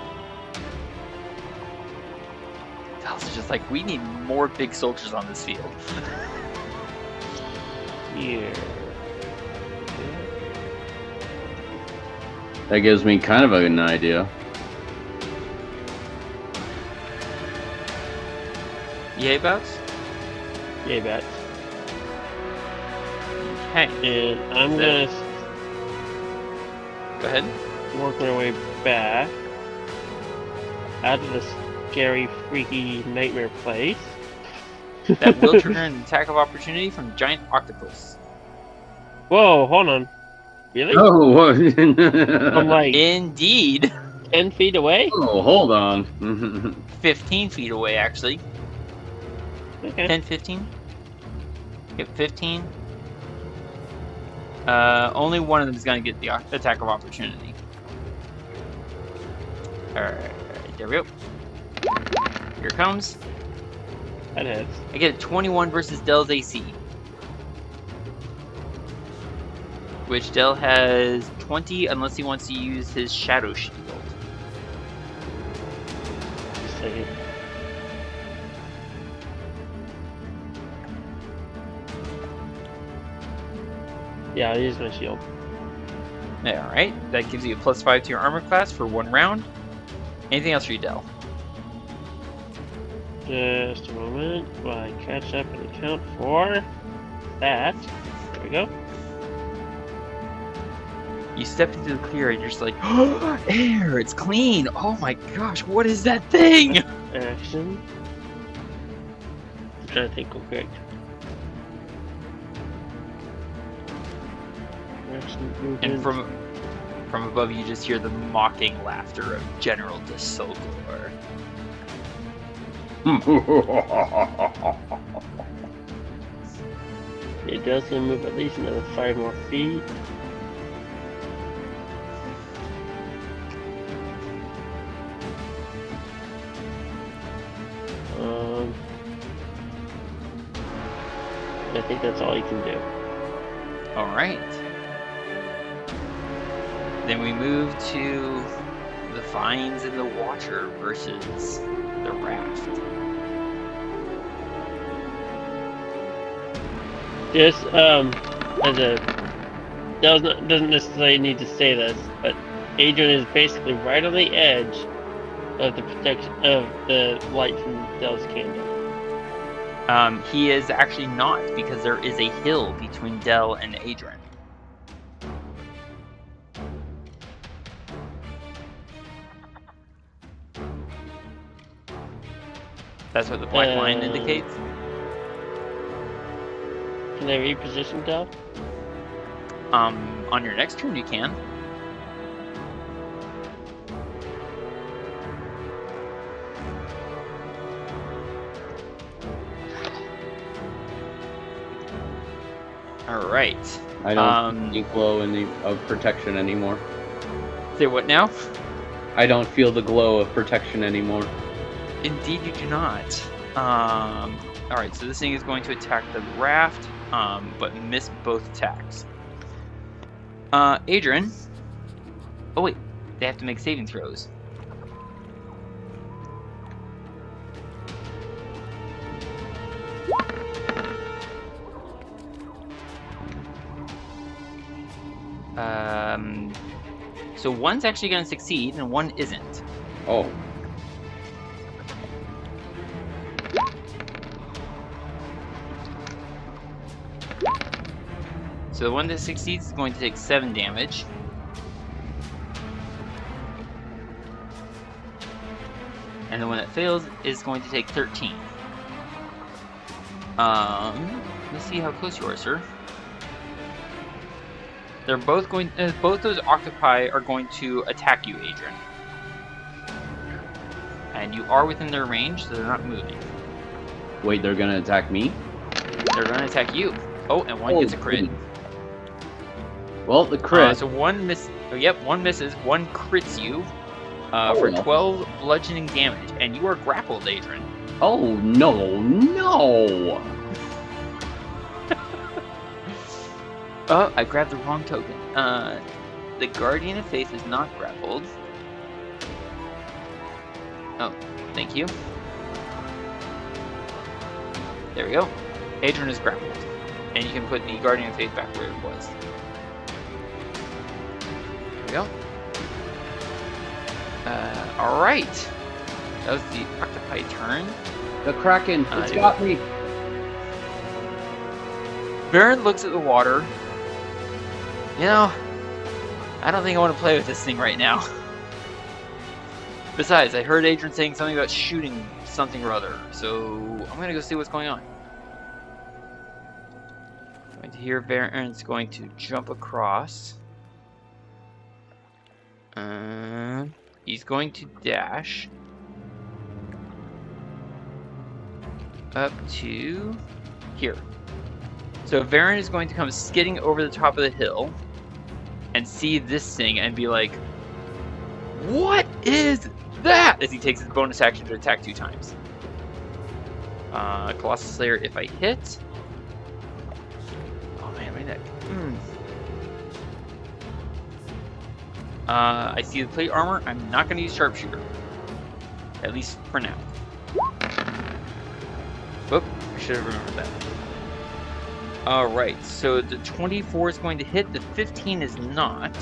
Dal's just like, we need more big soldiers on this field. Here. That gives me kind of an idea. Yay, Bats? Yay, bats. Okay, And I'm Is gonna go ahead. work my way back out of this scary, freaky nightmare place. That will trigger an attack of opportunity from giant octopus. Whoa, hold on. Really? Oh, I'm like Indeed. 10 feet away? oh, hold on. 15 feet away, actually. Okay. 10, 15. Yep, 15. Only one of them is going to get the attack of opportunity. Alright, there we go. Here it comes. That hits. I get a 21 versus Dell's AC. Which Dell has 20 unless he wants to use his Shadow Shield. Just a second. Yeah, I'll use my shield. Alright, that gives you a +5 to your armor class for 1 round. Anything else for you, Dell? Just a moment while I catch up and account for that. There we go. You step into the clear and you're just like, oh, air, it's clean. Oh my gosh, what is that thing? Action. I'm trying to think real quick. Action, movement. And from above you just hear the mocking laughter of General de Solgor. It does gonna move at least another 5 more feet. I think that's all you can do. Alright. Then we move to the vines in the water versus the raft. Just as a doesn't necessarily need to say this, but Adran is basically right on the edge of the protection of the light from Dell's candle. He is actually not, because there is a hill between Dell and Adran. That's what the black line indicates. Can I reposition Dell? On your next turn you can. Alright. I don't feel glow of protection anymore. Say what now? I don't feel the glow of protection anymore. Indeed you do not. Alright, so this thing is going to attack the raft, but miss both attacks. Adran. Oh wait, they have to make saving throws. So one's actually going to succeed and one isn't. Oh. So the one that succeeds is going to take 7 damage. And the one that fails is going to take 13. Let's see how close you are, sir. They're both going. Both those octopi are going to attack you, Adran. And you are within their range, so they're not moving. Wait, they're gonna attack me? They're going to attack you. Oh, and one gets a crit. Goodness. Well, the crit. So one miss. Oh, yep, one misses. One crits you for 12 bludgeoning damage, and you are grappled, Adran. Oh no, no! Oh, I grabbed the wrong token. The Guardian of Faith is not grappled. Oh, thank you. There we go. Adran is grappled. And you can put the Guardian of Faith back where it was. There we go. Alright. That was the octopi turn. The Kraken, it's got me. Varin looks at the water. You know, I don't think I want to play with this thing right now. Besides, I heard Adran saying something about shooting something or other, so I'm gonna go see what's going on. Going to hear Varin's going to jump across. He's going to dash. up to here. So Varin is going to come skidding over the top of the hill and see this thing and be like, "What is that?" As he takes his bonus action to attack 2 times. Colossus Slayer if I hit. Oh man, my neck. I see the plate armor. I'm not going to use Sharpshooter. At least for now. Whoop, I should have remembered that. Alright, so the 24 is going to hit. The 15 is not.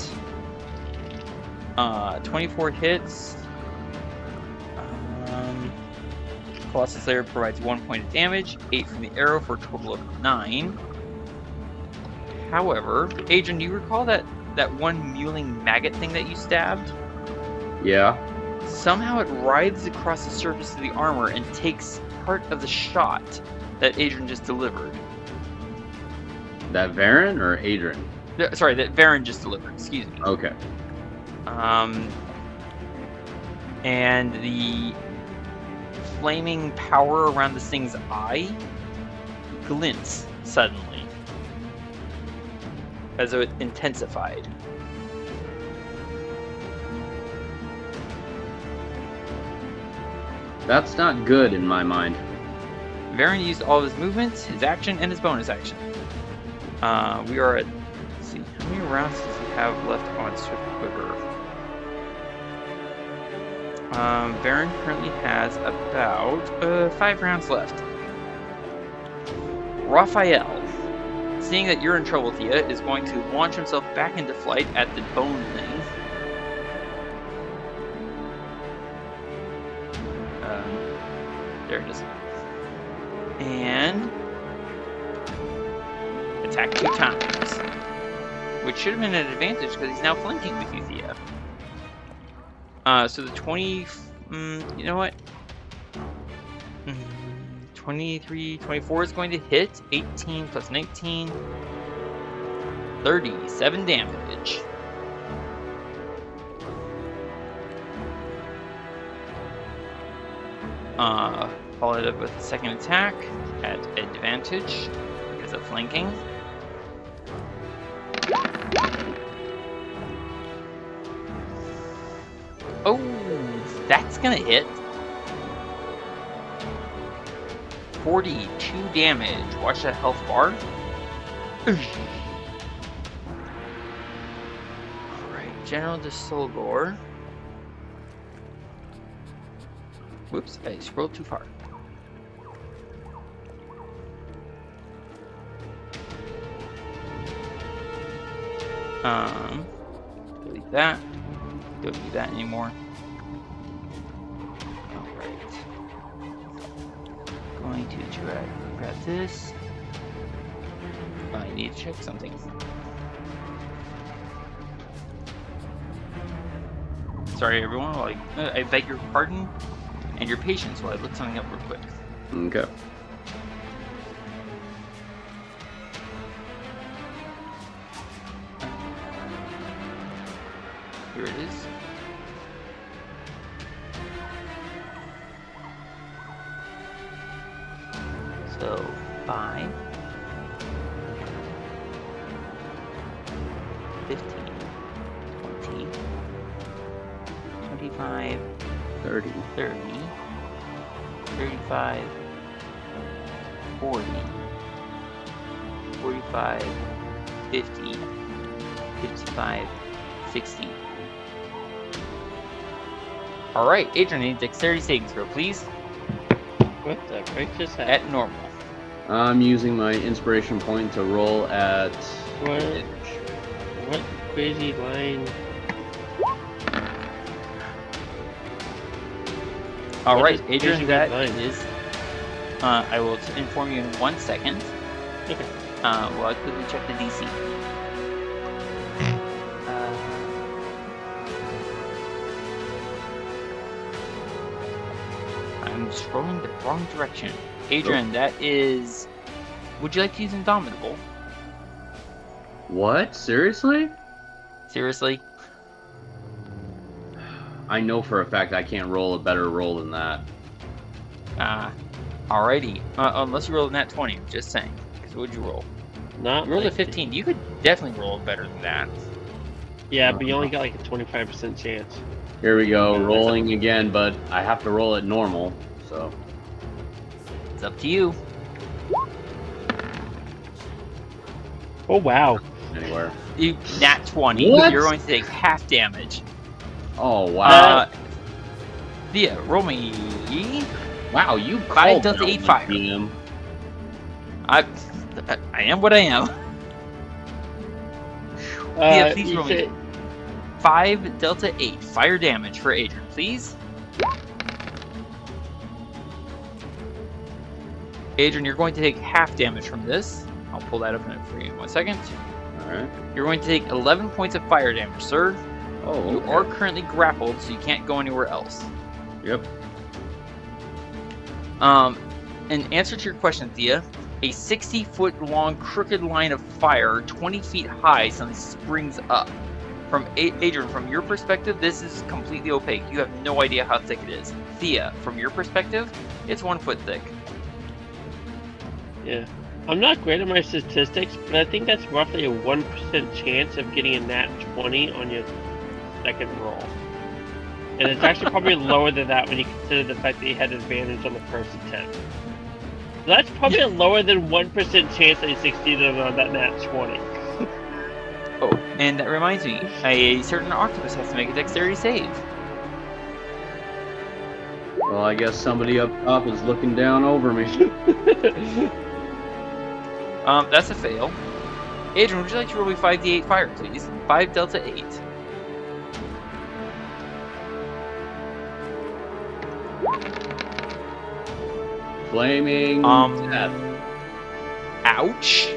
24 hits. Colossus Slayer provides 1 point of damage, 8 from the arrow for a total of 9. However, Adran, do you recall that one mewling maggot thing that you stabbed? Yeah. Somehow it writhes across the surface of the armor and takes part of the shot that Adran just delivered. That Varin or Adran? Sorry, that Varin just delivered. Excuse me. Okay. And the flaming power around this thing's eye glints suddenly as though it intensified. That's not good in my mind. Varin used all of his movements, his action, and his bonus action. We are at, let's see, how many rounds does he have left on Swift Quiver? Varin currently has about 5 rounds left. Raphael, seeing that you're in trouble, Thía, is going to launch himself back into flight at the bone thing. There it is. And attack 2 times. Which should have been an advantage because he's now flanking with you, Thía. So the 20... you know what? 23, 24 is going to hit. 18 plus 19. 37 damage. Followed up with a second attack at advantage because of flanking. Oh, that's gonna hit. 42 damage. Watch that health bar. Alright, General de Solgor. Whoops, I scrolled too far. Delete that. Don't do that anymore. Alright. Going to grab this. I need to check something. Sorry everyone, I beg your pardon and your patience while I look something up real quick. Okay. Here it is. So 5, 15, 20, 25, 30. 30, 35, 40, 45, 50, 55, 60. Alright, Adran, need dexterity saving throw, please. What the frick just happened? At normal. I'm using my inspiration point to roll at... What crazy line? Alright, What is Adran, crazy that line? is... I will inform you in 1 second. Okay. Well, I quickly check the DC. I'm scrolling the wrong direction. Adran, that is... Would you like to use Indomitable? What? Seriously? Seriously? I know for a fact I can't roll a better roll than that. Alrighty. Unless you roll a nat 20, just saying. Because what would you roll? Not You rolled a like 15. You could definitely roll better than that. Yeah, but you only got like a 25% chance. Here we go, Yeah, rolling again, but I have to roll it normal, so. It's up to you. Oh wow. Anywhere. You nat 20. What? You're going to take half damage. Oh, wow. Thea, roll me. Wow, you 5 called Delta that 8 one, fire. DM. I am what I am. Thea, please roll me 5 Delta 8 fire damage for Adran, please. Adran, you're going to take half damage from this. I'll pull that up for you in 1 second. Alright. You're going to take 11 points of fire damage, sir. Oh, You okay. are currently grappled, so you can't go anywhere else. Yep. In answer to your question, Thea, a 60-foot long crooked line of fire, 20 feet high, suddenly springs up. From Adran, from your perspective, this is completely opaque. You have no idea how thick it is. Thea, from your perspective, it's 1 foot thick. Yeah. I'm not great at my statistics, but I think that's roughly a 1% chance of getting a nat 20 on your second roll. And it's actually probably lower than that when you consider the fact that you had advantage on the first attempt. So that's probably a lower than 1% chance that you succeeded on that nat 20. Oh, and that reminds me, a certain octopus has to make a dexterity save. Well, I guess somebody up top is looking down over me. That's a fail. Adran, would you like to roll me 5d8 fire, please? 5 Delta 8. Flaming death. Ouch.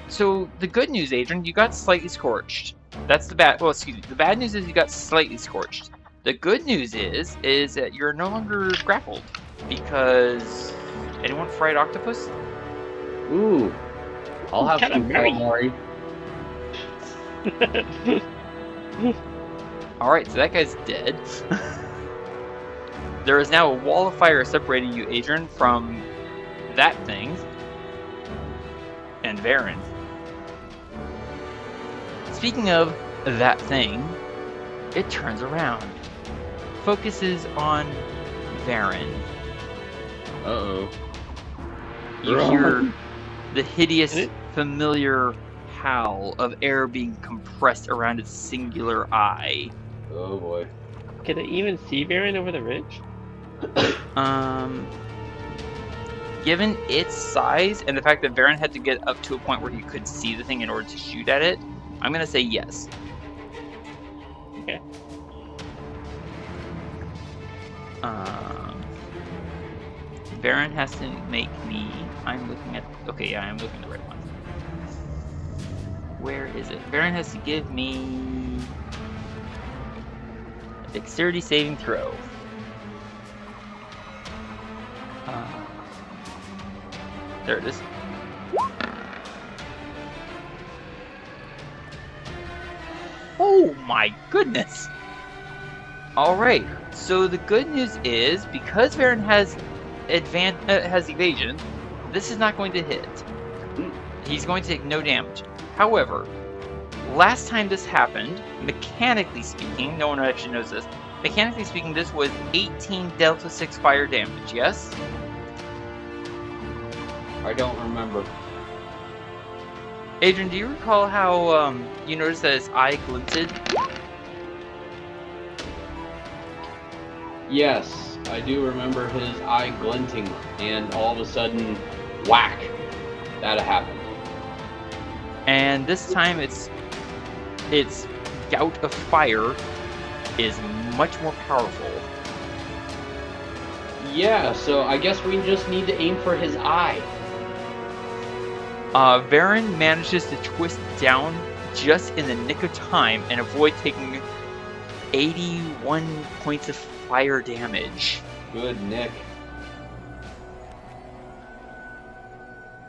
So the good news, Adran, you got slightly scorched. That's the bad. Well, excuse me. The bad news is you got slightly scorched. The good news is that you're no longer grappled because anyone fried octopus? Ooh. I'll have some calamari. All right, so that guy's dead. There is now a wall of fire separating you, Adran, from that thing and Varin. Speaking of that thing, it turns around, focuses on Varin. Uh-oh. You hear the hideous, familiar howl of air being compressed around its singular eye. Oh boy. Can I even see Varin over the ridge? Given its size and the fact that Varin had to get up to a point where he could see the thing in order to shoot at it, I'm gonna say yes. Okay. Varin has to make me. I'm looking at. Okay, yeah, I'm looking at the right one. Where is it? Varin has to give me a dexterity saving throw. There it is. Oh my goodness! Alright, so the good news is, because Varin has evasion, this is not going to hit. He's going to take no damage. However, last time this happened, mechanically speaking, no one actually knows this, mechanically speaking, this was 18 Delta 6 fire damage, yes? I don't remember. Adran, do you recall how you noticed that his eye glinted? Yes, I do remember his eye glinting, and all of a sudden, whack! That happened. And this time its gout of fire is much more powerful. Yeah, so I guess we just need to aim for his eye. Varin manages to twist down just in the nick of time and avoid taking 81 points of fire damage. Good, Nick.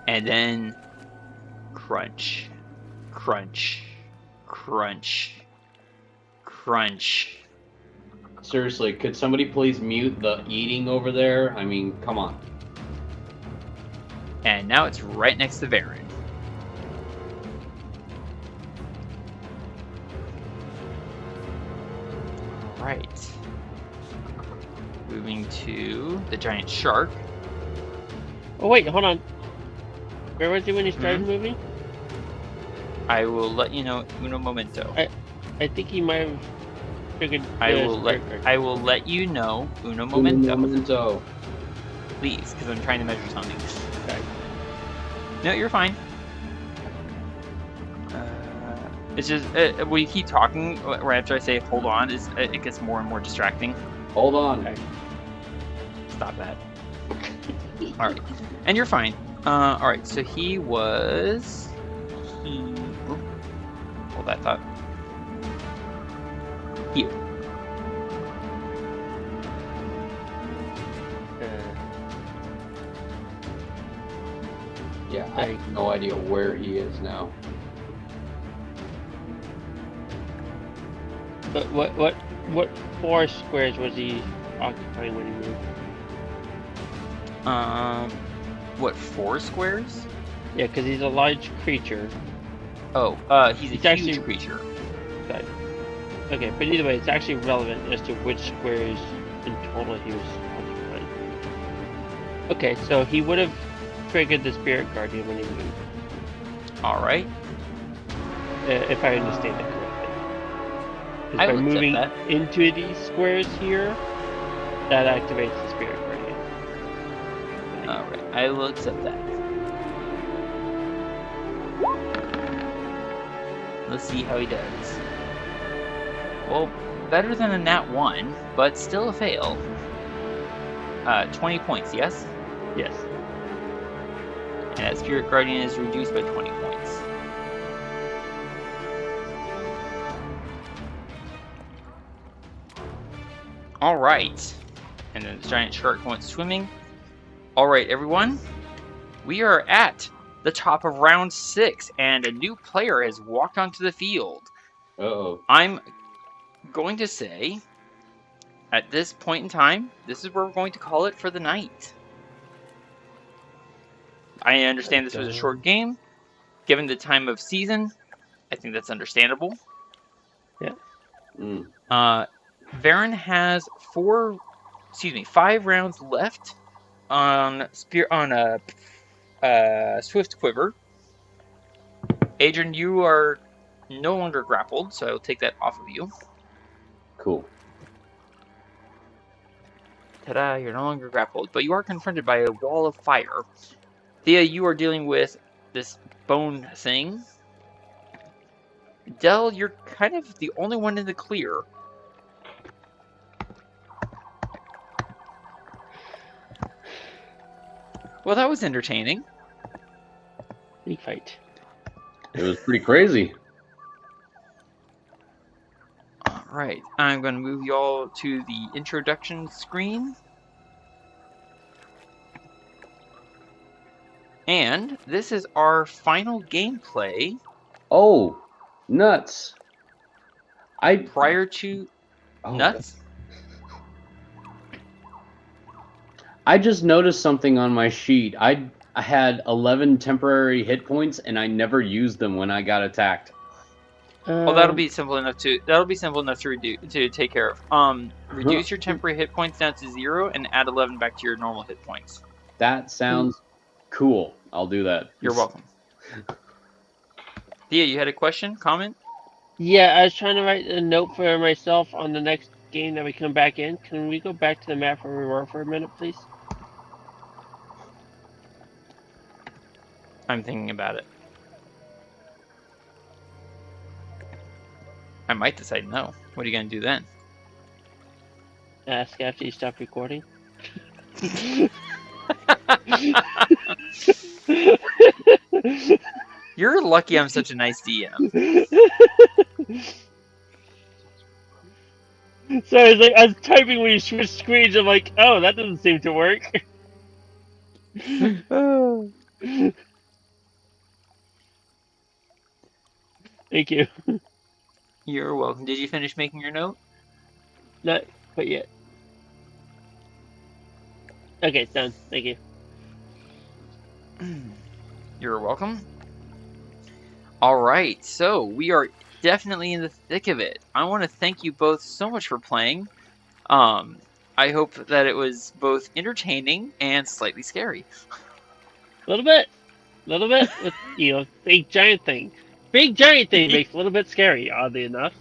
And then crunch, crunch, crunch, crunch. Seriously, could somebody please mute the eating over there? I mean, come on. And now it's right next to Varin. Alright. Moving to the giant shark. Oh wait, hold on. Where was he when he started moving? I will let you know uno momento. I think he might have triggered. I will let you know uno momento. Uno momento. Please, because I'm trying to measure something. Okay. No, you're fine. It's just we keep talking right after I say hold on. It gets more and more distracting. Hold on. Okay. Stop that. All right, and you're fine. All right, so he was. Hold that thought. Here. Yeah, I have no idea where he is now. But what 4 squares was he occupying when he moved? What 4 squares? Yeah, because he's a large creature. Oh, he's a huge actually creature. Okay, but either way, it's actually relevant as to which squares in total he was occupying. Okay, so he would have triggered the Spirit Guardian when he moved. All right. If I understand it correctly. 'Cause I by will accept moving that. into these squares here, that activates the Spirit Guardian. All right, I will accept that. Let's see how he does. Well, better than a nat 1, but still a fail. 20 points, yes? Yes. And that Spirit Guardian is reduced by 20 points. Alright. And then the giant shark went swimming. Alright, everyone. We are at the top of round 6, and a new player has walked onto the field. Uh-oh. I'm going to say, at this point in time, this is where we're going to call it for the night. I understand this was a short game. Given the time of season, I think that's understandable. Yeah. Varin has 5 rounds left on Swift Quiver. Adran, you are no longer grappled, so I will take that off of you. Cool. Ta-da, you're no longer grappled, but you are confronted by a wall of fire. Thía, you are dealing with this bone thing. Del, you're kind of the only one in the clear. Well, that was entertaining. Big fight. It was pretty crazy. Alright, I'm going to move you all to the introduction screen. And this is our final gameplay. Oh, nuts. Prior to nuts. I just noticed something on my sheet. I had 11 temporary hit points, and I never used them when I got attacked. Well, that'll be simple enough to take care of. Reduce your temporary hit points down to 0 and add 11 back to your normal hit points. That sounds cool. I'll do that. You're welcome. Thía, you had a question, comment? Yeah, I was trying to write a note for myself on the next game that we come back in. Can we go back to the map where we were for a minute, please? I'm thinking about it. I might decide no. What are you going to do then? Ask after you stop recording. You're lucky I'm such a nice DM. So I was typing when you switched screens. I'm like, oh, that doesn't seem to work. Thank you. You're welcome. Did you finish making your note? Not But yeah. Okay, it's done. Thank you. You're welcome. Alright, so we are definitely in the thick of it. I want to thank you both so much for playing. I hope that it was both entertaining and slightly scary. A little bit. With, big giant thing. Big giant thing makes a little bit scary, oddly enough.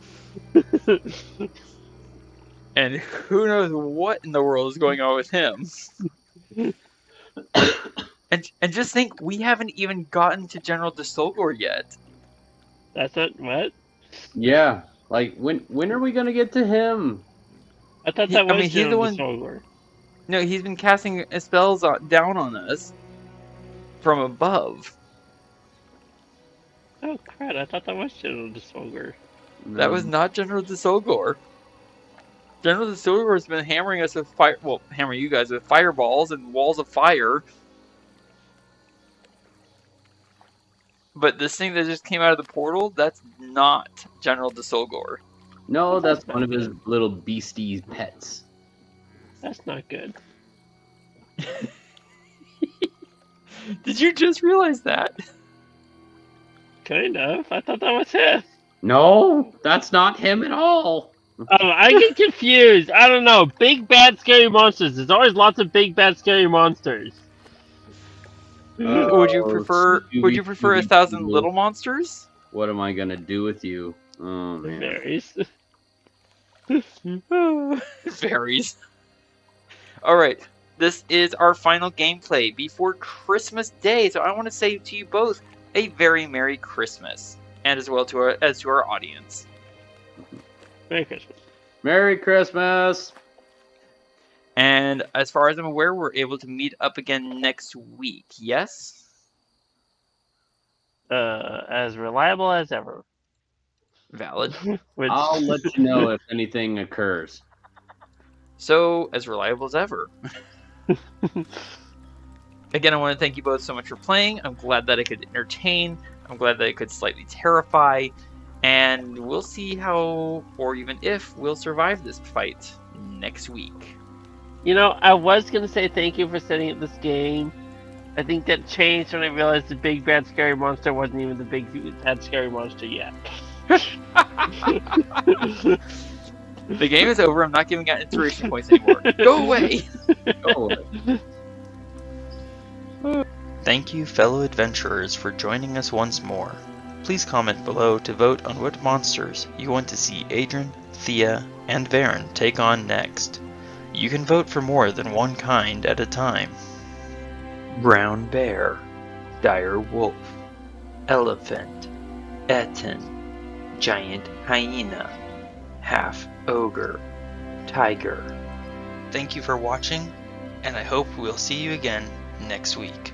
And who knows what in the world is going on with him. and just think, we haven't even gotten to General Desolgor yet. That's not what? Yeah, like when are we gonna get to him? I thought that was he's the one. Desolgor. No, he's been casting spells down on us from above. Oh crap! I thought that was General Desolgor. That was not General Desolgor. General Desolgor has been hammering us with fire. Well, hammering you guys with fireballs and walls of fire. But this thing that just came out of the portal, that's not General Desolgor. No, that's one of his little beastie pets. That's not good. Did you just realize that? Kind of. I thought that was him. No, that's not him at all. I get confused. I don't know. Big bad scary monsters. There's always lots of big bad scary monsters. Would you prefer 1,000 little monsters? What am I gonna do with you? Oh man. Berries. Fairies. Alright, this is our final gameplay before Christmas Day, so I want to say to you both a very Merry Christmas, and as well to our audience. Merry Christmas. Merry Christmas! And as far as I'm aware, we're able to meet up again next week, yes? As reliable as ever. Valid. Which... I'll let you know if anything occurs. So, as reliable as ever. Again, I want to thank you both so much for playing. I'm glad that I could entertain. I'm glad that I could slightly terrify. And we'll see how, or even if, we'll survive this fight next week. You know, I was going to say thank you for setting up this game. I think that changed when I realized the big bad scary monster wasn't even the big bad scary monster yet. The game is over. I'm not giving out inspiration points anymore. Go away! Go away. Thank you, fellow adventurers, for joining us once more. Please comment below to vote on what monsters you want to see Adran, Thía, and Varin take on next. You can vote for more than one kind at a time. Brown Bear, Dire Wolf, Elephant, Ettin, Giant Hyena, Half-ogre, Tiger. Thank you for watching, and I hope we'll see you again next week.